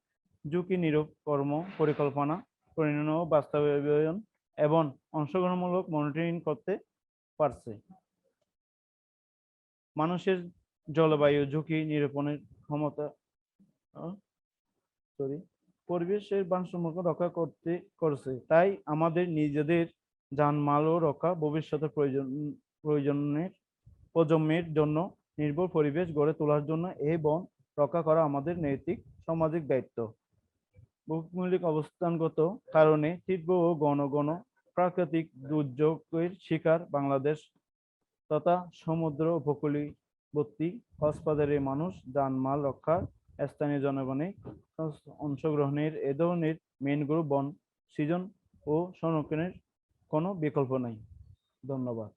ঝুঁকি নিরূপ কর্ম পরিকল্পনা প্রণয়ন ও বাস্তবায়ন এবং অংশগ্রহণমূলক মনিটরিং করতে পারছে। মানুষের জলবায়ু ঝুঁকি নিরূপণের ক্ষমতা পরিবেশের ভারসাম্য রক্ষা করছে। তাই আমাদের নিজেদের জানমালও রক্ষা, ভবিষ্যতের প্রজন্মের জন্য নির্ভর পরিবেশ গড়ে তোলার জন্য এই বন রক্ষা করা আমাদের নৈতিক সামাজিক দায়িত্ব। ভৌগোলিক অবস্থানগত কারণে তীব্র ও ঘন প্রাকৃতিক দুর্যোগের শিকার বাংলাদেশ তথা সমুদ্র উপকূলবর্তী কক্সবাজারের মানুষ। জানমাল রক্ষার স্থানীয় জনগণের অংশগ্রহণের এ ধরনের মেন গ্রুপ বন সৃজন ও সংরক্ষণের কোনো বিকল্প নাই। ধন্যবাদ।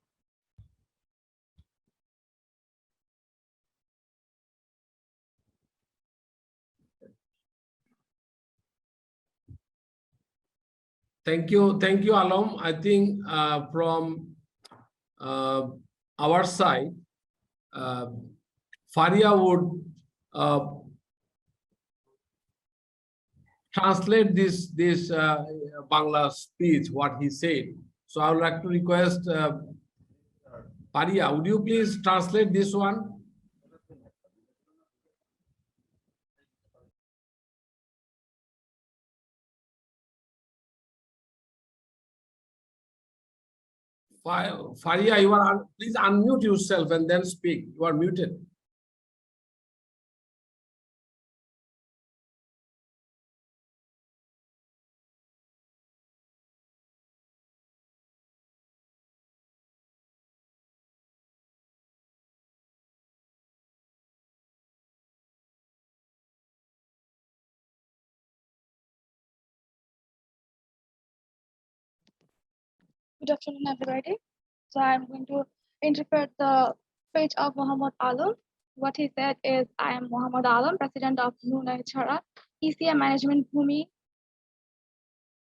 Thank you, Alom. I think from our side, Faria would translate this Bangla speech, what he said. So I would like to request Faria, would you please translate this one? Faria, please unmute yourself and then speak. You are muted. Good afternoon, everybody. So I'm going to interpret the speech of Muhammad Alam. What he said is, I am Muhammad Alam, President of NACOM, ECA Management Bhumi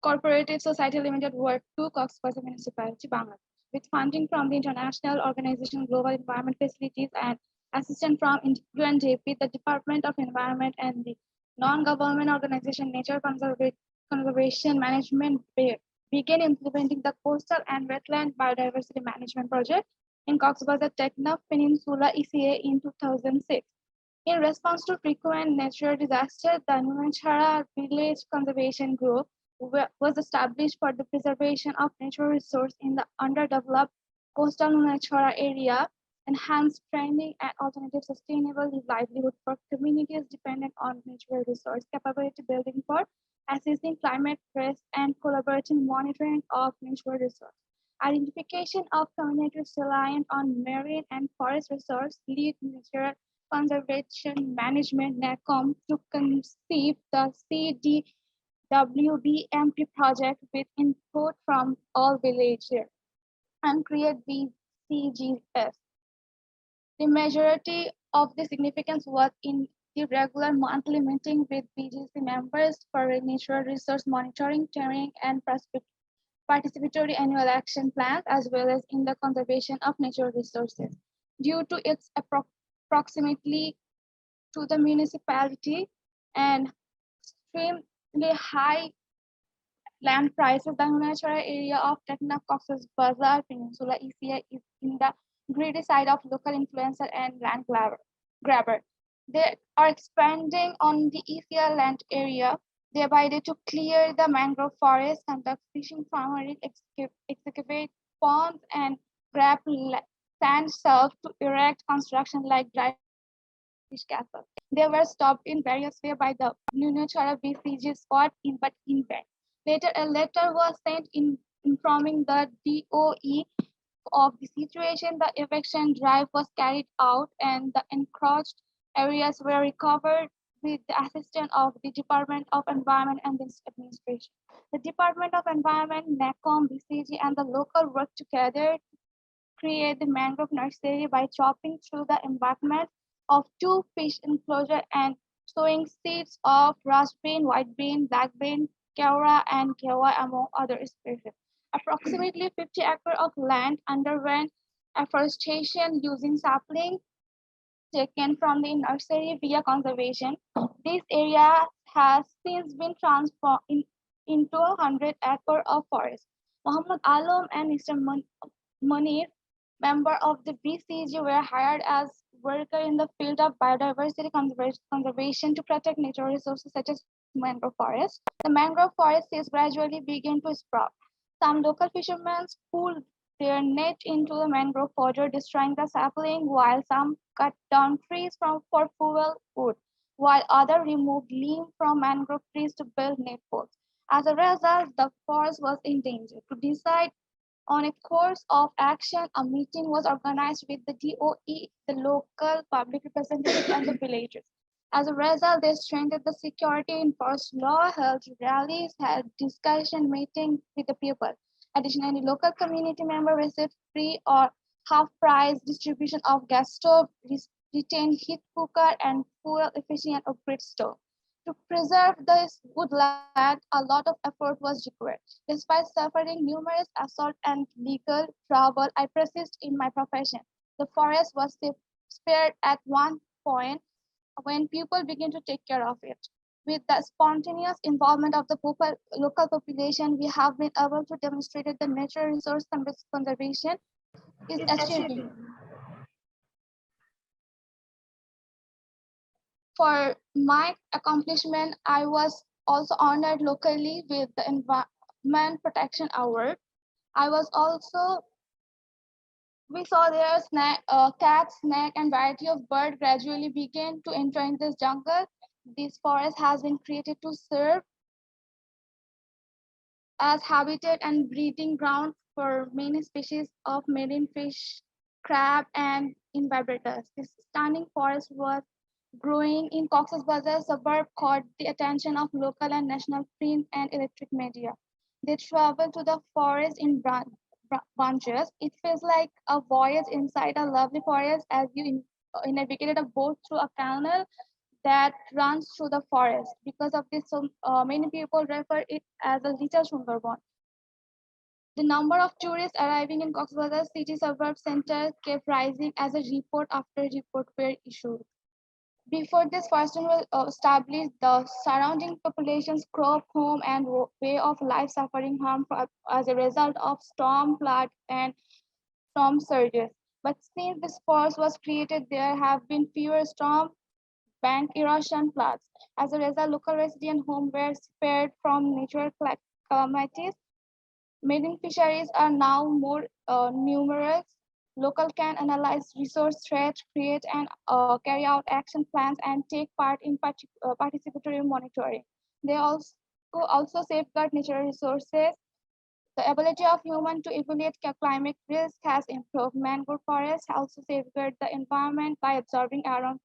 Cooperative Society Limited, Ward 2, Cox's Bazar Municipality, Bangladesh. With funding from the International Organization Global Environment Facilities and assistance from UNDP, the Department of Environment and the non-government organization Nature Conservation Management began implementing the Coastal and Wetland Biodiversity Management Project in Cox's Bazar Teknaf Peninsula ECA in 2006. In response to frequent natural disasters, the Nunachara Village Conservation Group was established for the preservation of natural resources in the underdeveloped coastal Nunachara area, enhance training and alternative sustainable livelihood for communities dependent on natural resource, capability building for assessing climate risk, and collaborative monitoring of natural resource. Identification of communities reliant on marine and forest resource lead natural conservation management NACOM to conceive the CDWBMP project with input from all villagers and create BCGS. The majority of the significance was in the regular monthly meeting with BGC members for natural resource monitoring, training, and participatory annual action plans, as well as in the conservation of natural resources. Due to its proximity to the municipality and extremely high land prices, the natural area of Teknaf Cox's Bazar Peninsula ECA is in the greedy side of local influencer and land grabber. They are expanding on the ECA land area, thereby to clear the mangrove forest, conduct fishing, farming, excavate ponds, and grab sand shelf to erect construction like dry fish castle. They were stopped in various ways by the Nunachara BCG squad, but in vain. Later, a letter was sent informing the DOE of the situation. The eviction drive was carried out and the encroached areas were recovered with the assistance of the Department of Environment and this administration. The Department of Environment, NACOM, BCG, and the local worked together to create the mangrove nursery by chopping through the embankment of 2 fish enclosure and sowing seeds of raspberry, white bean, black bean, Kaura, and Kewa, among other species. Approximately 50 acres of land underwent afforestation using sapling taken from the nursery via conservation. This area has since been transformed into 100 acres of forest. Muhammad Alam and Mr. Munir, member of the BCG, were hired as workers in the field of biodiversity conservation to protect natural resources such as mangrove forest. The mangrove forest is gradually began to sprout. Some local fishermen pulled their net into the mangrove fodder, destroying the sapling, while some cut down trees for fuel wood, while others removed limbs from mangrove trees to build net poles. As a result, the forest was in danger. To decide on a course of action, a meeting was organized with the DOE, the local public representatives, and the villagers. As a result, they strengthened the security in forest law, held rallies, held discussion meetings with the people. Additionally, local community members received free or half-price distribution of gas stove, retained heat cooker, and fuel-efficient upgrade stove. To preserve this woodland, a lot of effort was required. Despite suffering numerous assaults and legal trouble, I persist in my profession. The forest was spared at one point when people began to take care of it. With the spontaneous involvement of the local population, we have been able to demonstrate that the natural resource conservation is achieving. For my accomplishment, I was also honored locally with the Environment Protection Award. We saw there cats, snake, and variety of birds gradually began to enter in this jungle. This forest has been created to serve as habitat and breeding ground for many species of marine fish, crab, and invertebrates. This stunning forest was growing in Cox's Bazar suburb caught the attention of local and national print and electric media. They traveled to the forest in bunches. It feels like a voyage inside a lovely forest as you navigated a boat through a canal that runs through the forest. Because of this, so many people refer it as a little Sundarban. The number of tourists arriving in Cox's Bazar city suburb center kept rising as a report after report were issued. Before this forest was established, the surrounding populations crop home and way of life suffering harm as a result of storm, flood, and storm surges. But since this forest was created, there have been fewer storm, bank erosion, floods. As a result, local resident homes were spared from natural calamities. Marine fisheries are now more numerous. Local can analyze resource threats, create and carry out action plans, and take part in participatory monitoring. They also safeguard natural resources. The ability of humans to evaluate climate risk has improved. Mangrove forests also safeguard the environment by absorbing around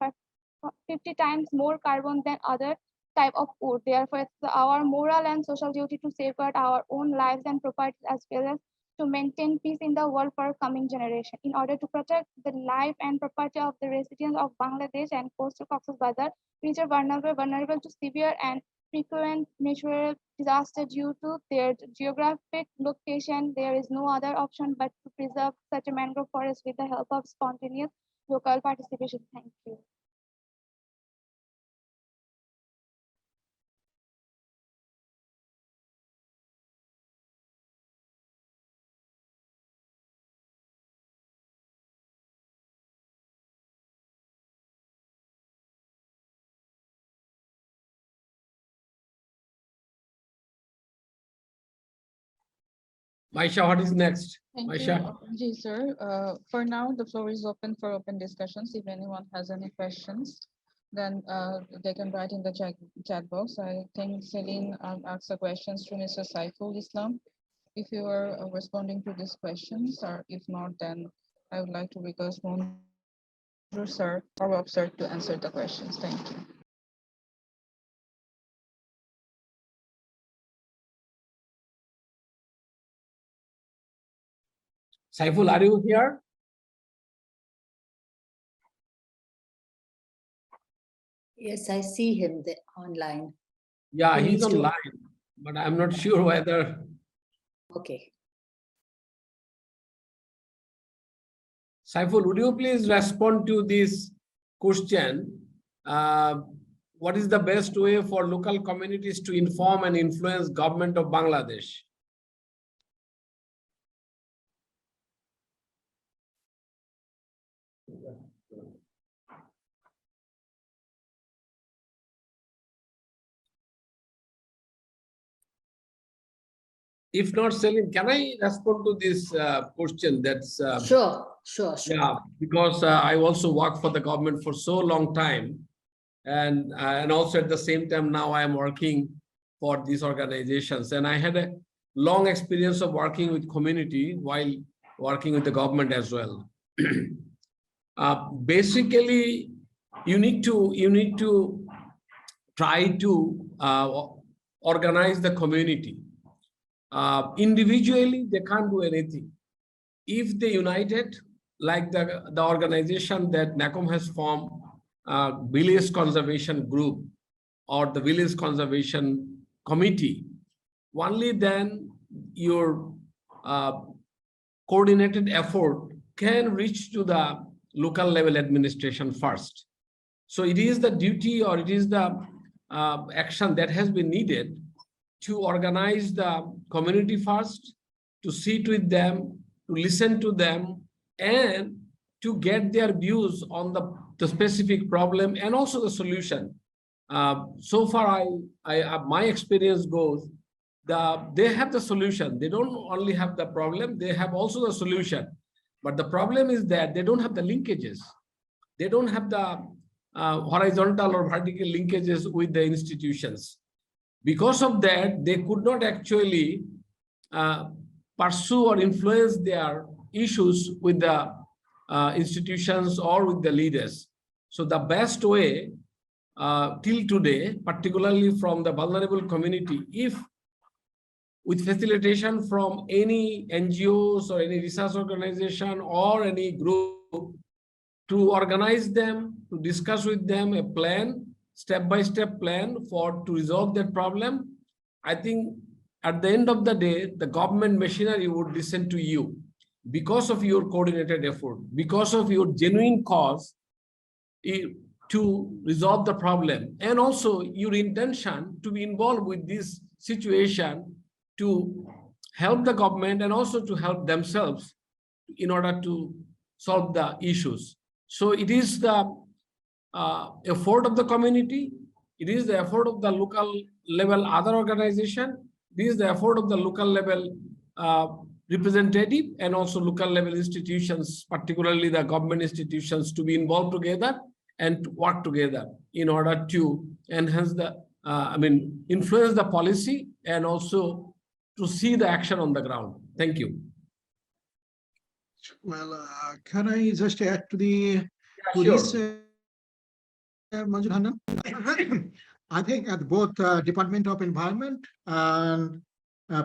50 times more carbon than other type of wood. Therefore, it's our moral and social duty to safeguard our own lives and property as well as to maintain peace in the world for coming generation. In order to protect the life and property of the residents of Bangladesh and coastal Cox's Bazar, which are vulnerable to severe and frequent natural disaster due to their geographic location, there is no other option but to preserve such a mangrove forest with the help of spontaneous local participation. Thank you. Maisha, what is next? Thank Maisha. you, Ji, sir. For now, the floor is open for open discussions. If anyone has any questions, then they can write in the chat box. I think Celine asked the questions to Mr. Saiful Islam. If you are responding to these questions, or if not, then I would like to request Munjurul sir or Prof sir to answer the questions. Thank you. Saiful, are you here? Yes, I see him online. Yeah, He he's needs to- online, but I'm not sure whether. Okay. Saiful, would you please respond to this question? What is the best way for local communities to inform and influence government of Bangladesh? If not, Celine, can I respond to this question? That's Sure. Yeah, because I also worked for the government for so long time, and also at the same time now I am working for these organizations, and I had a long experience of working with community while working with the government as well. Basically, you need to try to organize the community. Individually, they can't do anything. If they united, like the organization that NACOM has formed, Village Conservation Group or the Village Conservation Committee, only then your coordinated effort can reach to the local level administration first. So it is the duty, or it is the action that has been needed to organize the community first, to sit with them, to listen to them, and to get their views on the specific problem and also the solution. So far, my experience goes, they have the solution. They don't only have the problem, they have also the solution. But the problem is that they don't have the linkages. They don't have the horizontal or vertical linkages with the institutions. Because of that, they could not actually pursue or influence their issues with the institutions or with the leaders. So the best way till today, particularly from the vulnerable community, if with facilitation from any NGOs or any research organization or any group, to organize them, to discuss with them a plan, step-by-step plan to resolve that problem. I think at the end of the day, the government machinery would listen to you because of your coordinated effort, because of your genuine cause to resolve the problem, and also your intention to be involved with this situation to help the government and also to help themselves in order to solve the issues. So it is the effort of the community, it is the effort of the local level other organization, it is the effort of the local level representative and also local level institutions, particularly the government institutions, to be involved together and to work together in order to enhance the, influence the policy and also to see the action on the ground. Thank you. Well, can I just add to the Sure. this, Munjurul, Hannan? I think at both Department of Environment and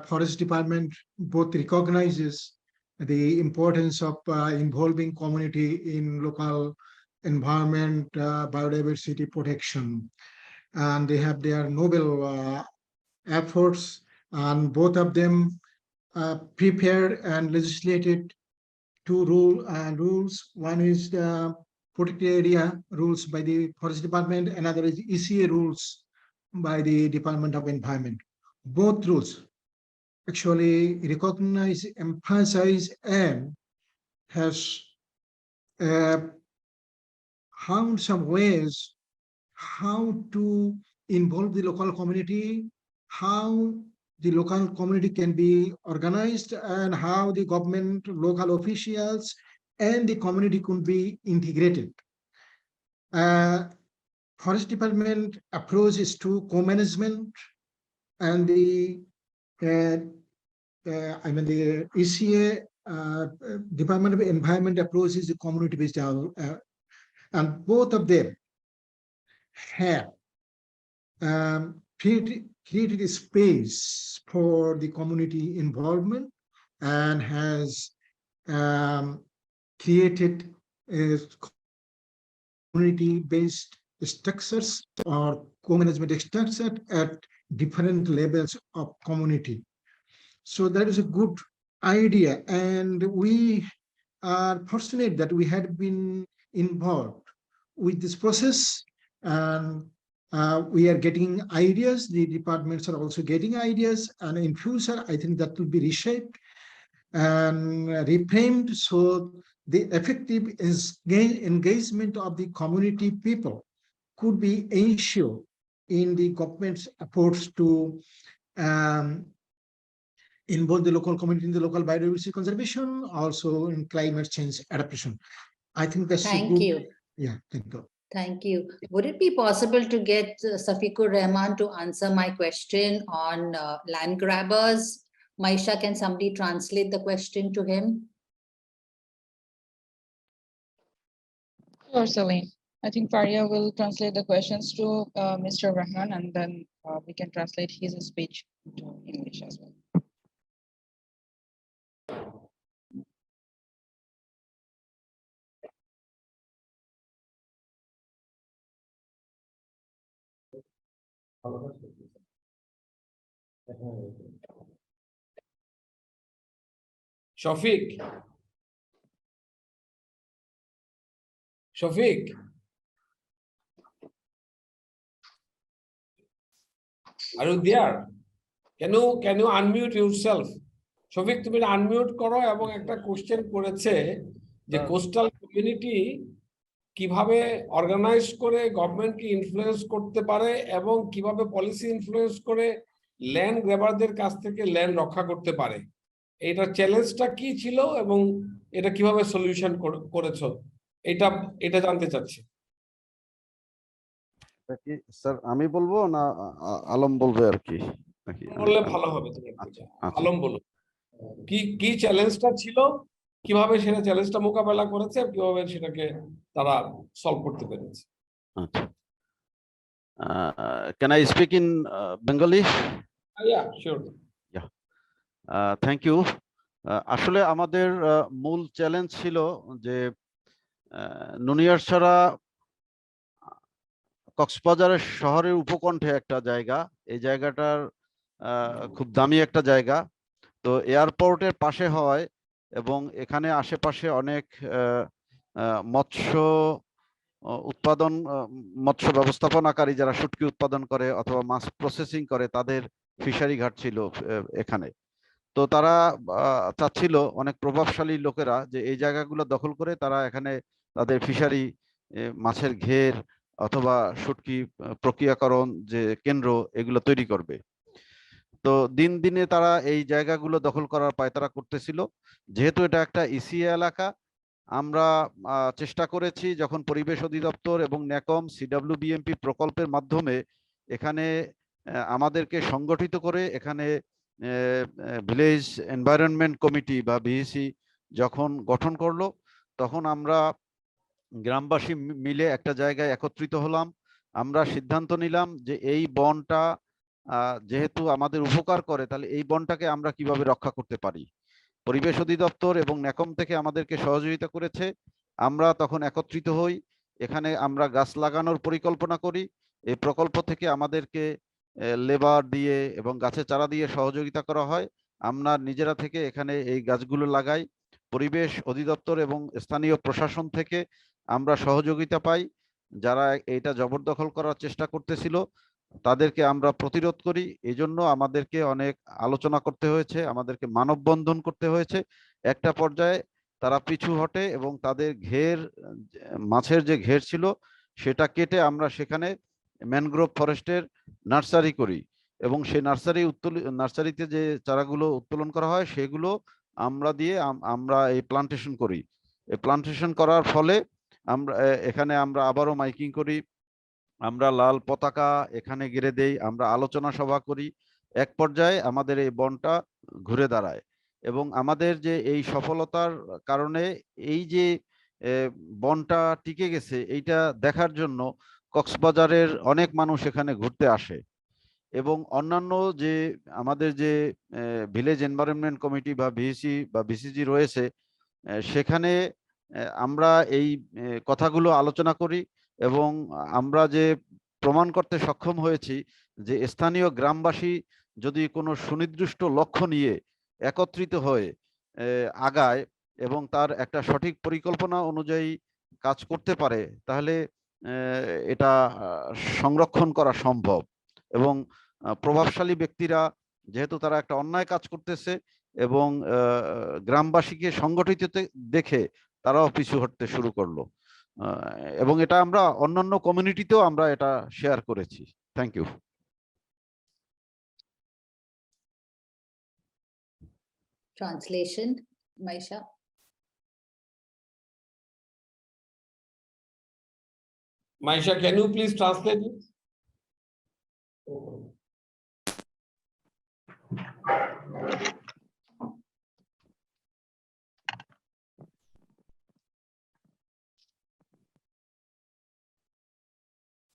Forest Department both recognizes the importance of involving community in local environment biodiversity protection, and they have their noble efforts, and both of them prepared and legislated two rules. One is the protected area rules by the Forest Department, another is ECA rules by the Department of Environment. Both rules actually recognize, emphasize, and has found some ways how to involve the local community, how the local community can be organized, and how the government, local officials, and the community could be integrated. Forest Department approach is to co-management, and the the ECA Department of Environment approach is the community-based, and both of them have created a space for the community involvement and has created community-based structures or co-management structure at different levels of community. So that is a good idea, and we are fortunate that we had been involved with this process, and we are getting ideas. The departments are also getting ideas, and in future, I think that will be reshaped and reframed so the effective engagement of the community people could be ensured in the government's efforts to involve the local community in the local biodiversity conservation, also in climate change adaptation. I think that's Thank you. Yeah, thank you. Thank you. Would it be possible to get Safiqur Rahman to answer my question on land grabbers? Maisha, can somebody translate the question to him? Sure, Celine. I think Faria will translate the questions to Mr. Rahman, and then we can translate his speech to English as well. Shafiq, are you there? Can you unmute yourself? Shafiq, তুমি unmute করো এবং একটা question করেছে যে coastal community কিভাবে organise করে গভর্নমেন্টকে influence করতে পারে এবং কিভাবে পলিসি ইনফ্লুয়েন্স করে ল্যান্ড গ্র্যাবারদের কাছ থেকে ল্যান্ড রক্ষা করতে পারে। এটা চ্যালেঞ্জটা কি ছিল এবং এটা কিভাবে সলিউশন করেছো, এটা জানতে চাচ্ছি। স্যার আমি বলবো না আলম বলবে আর কি? বললে ভালো হবে। আলম বলো, কি চ্যালেঞ্জটা ছিল, কিভাবে সেটা চ্যালেঞ্জটা মোকাবেলা করেছে, কিভাবে সেটাকে তারা সলভ করতে পেরেছে। আচ্ছা, can I speak in Bengali? Yeah, sure. Yeah. Thank you. আসলে আমাদের মূল চ্যালেঞ্জ ছিল যে নুনিয়ারছড়া কক্সবাজারের শহরের উপকণ্ঠে একটা জায়গা, এই জায়গাটার খুব দামি একটা জায়গা, তো এয়ারপোর্টের পাশে হয় এবং এখানে আশেপাশে অনেক মৎস্য উৎপাদন, মৎস্য ব্যবস্থাপনাকারী যারা শুটকি উৎপাদন করে অথবা মাছ প্রসেসিং করে তাদের ফিশারি ঘাট ছিল এখানে। তো তারা চাচ্ছিল, অনেক প্রভাবশালী লোকেরা, যে এই জায়গাগুলো দখল করে তারা এখানে তাদের ফিশারি, মাছের ঘের অথবা শুটকি প্রক্রিয়াকরণ যে কেন্দ্র এগুলো তৈরি করবে। তো দিন দিনে তারা এই জায়গাগুলো দখল করার পায়তারা করতেছিল। যেহেতু এটা একটা ইসিএ এলাকা, আমরা চেষ্টা করেছি যখন পরিবেশ অধিদপ্তর এবং ন্যাকম সিডব্লিউবিএমপি প্রকল্পের মাধ্যমে এখানে আমাদেরকে সংগঠিত করে এখানে ভিলেজ এনভায়রনমেন্ট কমিটি বা ভিএসি যখন গঠন করলো, তখন আমরা গ্রামবাসী মিলে একটা জায়গায় একত্রিত হলাম। আমরা সিদ্ধান্ত নিলাম যে এই বনটা যেহেতু আমাদের উপকার করে, তাহলে এই বনটাকে আমরা কিভাবে রক্ষা করতে পারি। পরিবেশ অধিদপ্তর এবং ন্যাকম থেকে আমাদেরকে সহযোগিতা করেছে। আমরা তখন একত্রিত হই, এখানে আমরা গাছ লাগানোর পরিকল্পনা করি। এই প্রকল্প থেকে আমাদেরকে লেবার দিয়ে এবং গাছের চারা দিয়ে সহযোগিতা করা হয়। আমরা নিজেরা থেকে এখানে এই গাছগুলো লাগাই। পরিবেশ অধিদপ্তর এবং স্থানীয় প্রশাসন থেকে আমরা সহযোগিতা পাই। যারা এটা জবরদখল করার চেষ্টা করতেছিল তাদেরকে আমরা প্রতিরোধ করি। এজন্য আমাদেরকে অনেক আলোচনা করতে হয়েছে, আমাদেরকে মানববন্ধন করতে হয়েছে। একটা পর্যায়ে তারা পিছু হটে এবং তাদের ঘের, মাছের যে ঘের ছিল সেটা কেটে আমরা সেখানে ম্যানগ্রোভ ফরেস্টের নার্সারি করি এবং সেই নার্সারিতে যে চারাগুলো উত্তোলন করা হয় সেগুলো আমরা এই প্লান্টেশন করি। এই প্লান্টেশন করার ফলে এখানে আমরা আবারও মাইকিং করি, আমরা লাল পতাকা এখানে গেড়ে দেই, আমরা আলোচনা সভা করি। এক পর্যায়ে আমাদের এই বনটা ঘুরে দাঁড়ায় এবং আমাদের যে এই সফলতার কারণে এই যে বনটা টিকে গেছে এইটা দেখার জন্য কক্সবাজারের অনেক মানুষ এখানে ঘুরতে আসে এবং অন্যান্য যে আমাদের যে ভিলেজ এনভায়রনমেন্ট কমিটি বা ভিসি বা ভিসিজি রয়েছে, সেখানে আমরা এই কথাগুলো আলোচনা করি এবং আমরা যে প্রমাণ করতে সক্ষম হয়েছি যে স্থানীয় গ্রামবাসী যদি কোনো সুনির্দিষ্ট লক্ষ্য নিয়ে একত্রিত হয়ে আগায় এবং তার একটা সঠিক পরিকল্পনা অনুযায়ী কাজ করতে পারে, তাহলে এটা সংরক্ষণ করা সম্ভব। এবং প্রভাবশালী ব্যক্তিরা যেহেতু তারা একটা অন্যায় কাজ করতেছে এবং গ্রামবাসীকে সংগঠিত দেখে তারাও পিছু হটতে শুরু করলো, এবং এটা আমরা অন্যান্য কমিউনিটিতেও আমরা এটা শেয়ার করেছি। Thank you. Translation, Maisha. Maisha, can you please translate it?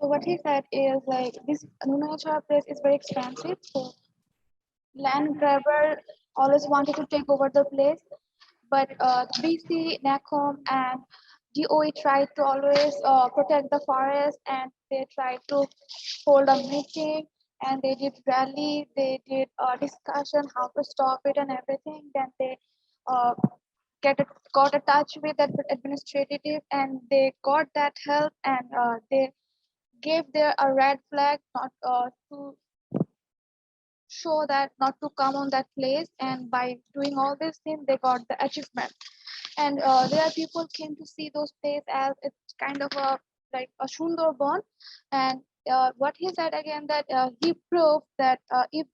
So what he said is like this Nunachara place is very expensive. So land grabber always wanted to take over the place, but BC, NACOM, and DOE tried to always protect the forest, and they tried to hold a meeting, and they did rally, they did a discussion how to stop it and everything. Then they got a touch with that administrative, and they got that help, and they gave there a red flag not to show that not to come on that place, and by doing all these things they got the achievement. And there people came to see those places as it's kind of a like a Sundarban. And what he said again, that he proved that if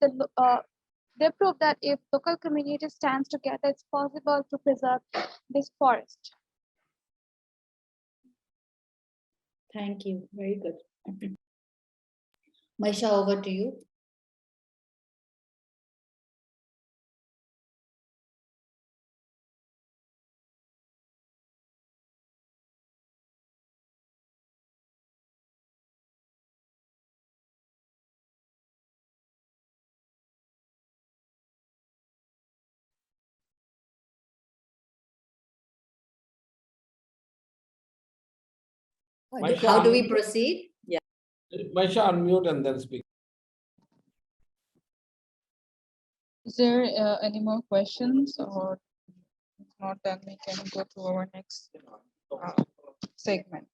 they proved that if local community stands together, it's possible to preserve this forest. Thank you. Very good. Maisha, over to you. Maisha, How do we proceed? Yeah. Maisha, unmute and then speak. Is there any more questions, or if not, then we can go to our next segment.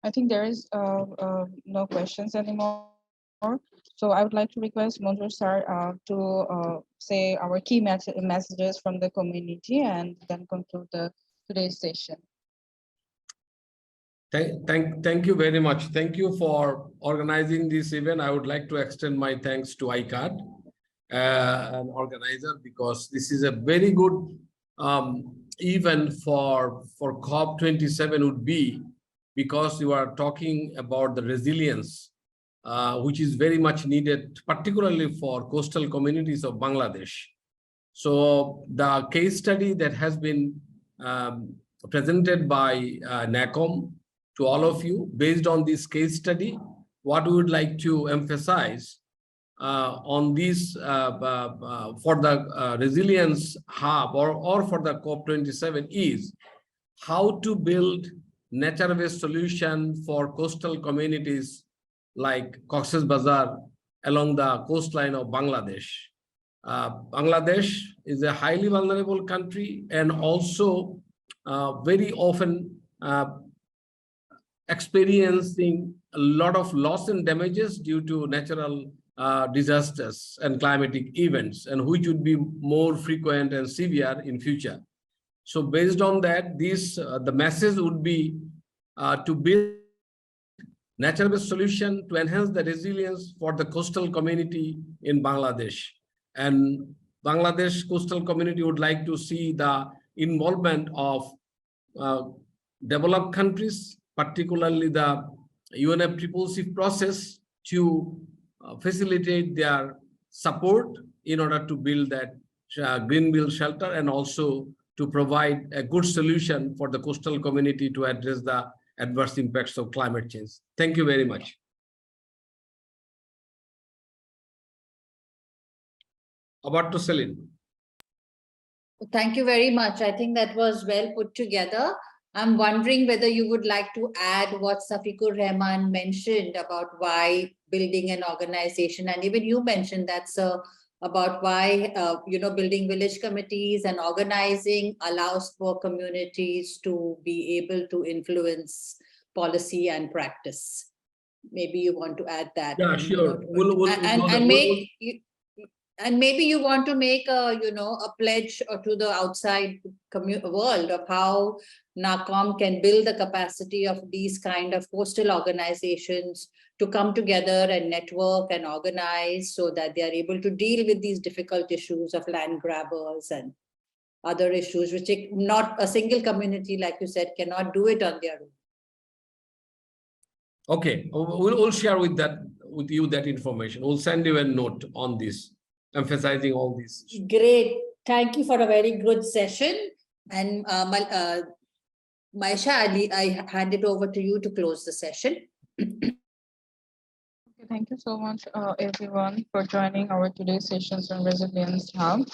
I think there is no questions anymore. So I would like to request Munjurul sir to say our key messages from the community and then conclude today's session. Thank you very much. Thank you for organizing this event. I would like to extend my thanks to ICAD, an organizer, because this is a very good event for COP27 would be, because you are talking about the resilience, which is very much needed, particularly for coastal communities of Bangladesh. So the case study that has been presented by NACOM to all of you, based on this case study, what we would like to emphasize on this for the resilience hub or for the COP27 is how to build nature-based solution for coastal communities like Cox's Bazar along the coastline of Bangladesh. Bangladesh is a highly vulnerable country and also very often experiencing a lot of loss and damages due to natural disasters and climatic events, and which would be more frequent and severe in future. So based on that, this the message would be to build nature-based solution to enhance the resilience for the coastal community in Bangladesh. And Bangladesh coastal community would like to see the involvement of developed countries, particularly the UNFCCC process, to facilitate their support in order to build that green build shelter, and also to provide a good solution for the coastal community to address the adverse impacts of climate change. Thank you very much. About to Celine. Thank you very much. I think that was well put together. I'm wondering whether you would like to add what Safiqur Rahman mentioned about why building an organization, and even you mentioned that, sir, about why building village committees and organizing allows for communities to be able to influence policy and practice. Maybe you want to add that. Yeah, sure. And maybe you want to make a pledge to the outside world of how NACOM can build the capacity of these kind of coastal organizations to come together and network and organize so that they are able to deal with these difficult issues of land grabbers and other issues, which not a single community, like you said, cannot do it on their own. Okay, we'll share with you that information. We'll send you a note on this, emphasizing all this. Great. Thank you for a very good session. And Maisha, I hand it over to you to close the session. Thank you so much, everyone, for joining our today's sessions on Resilience Hub.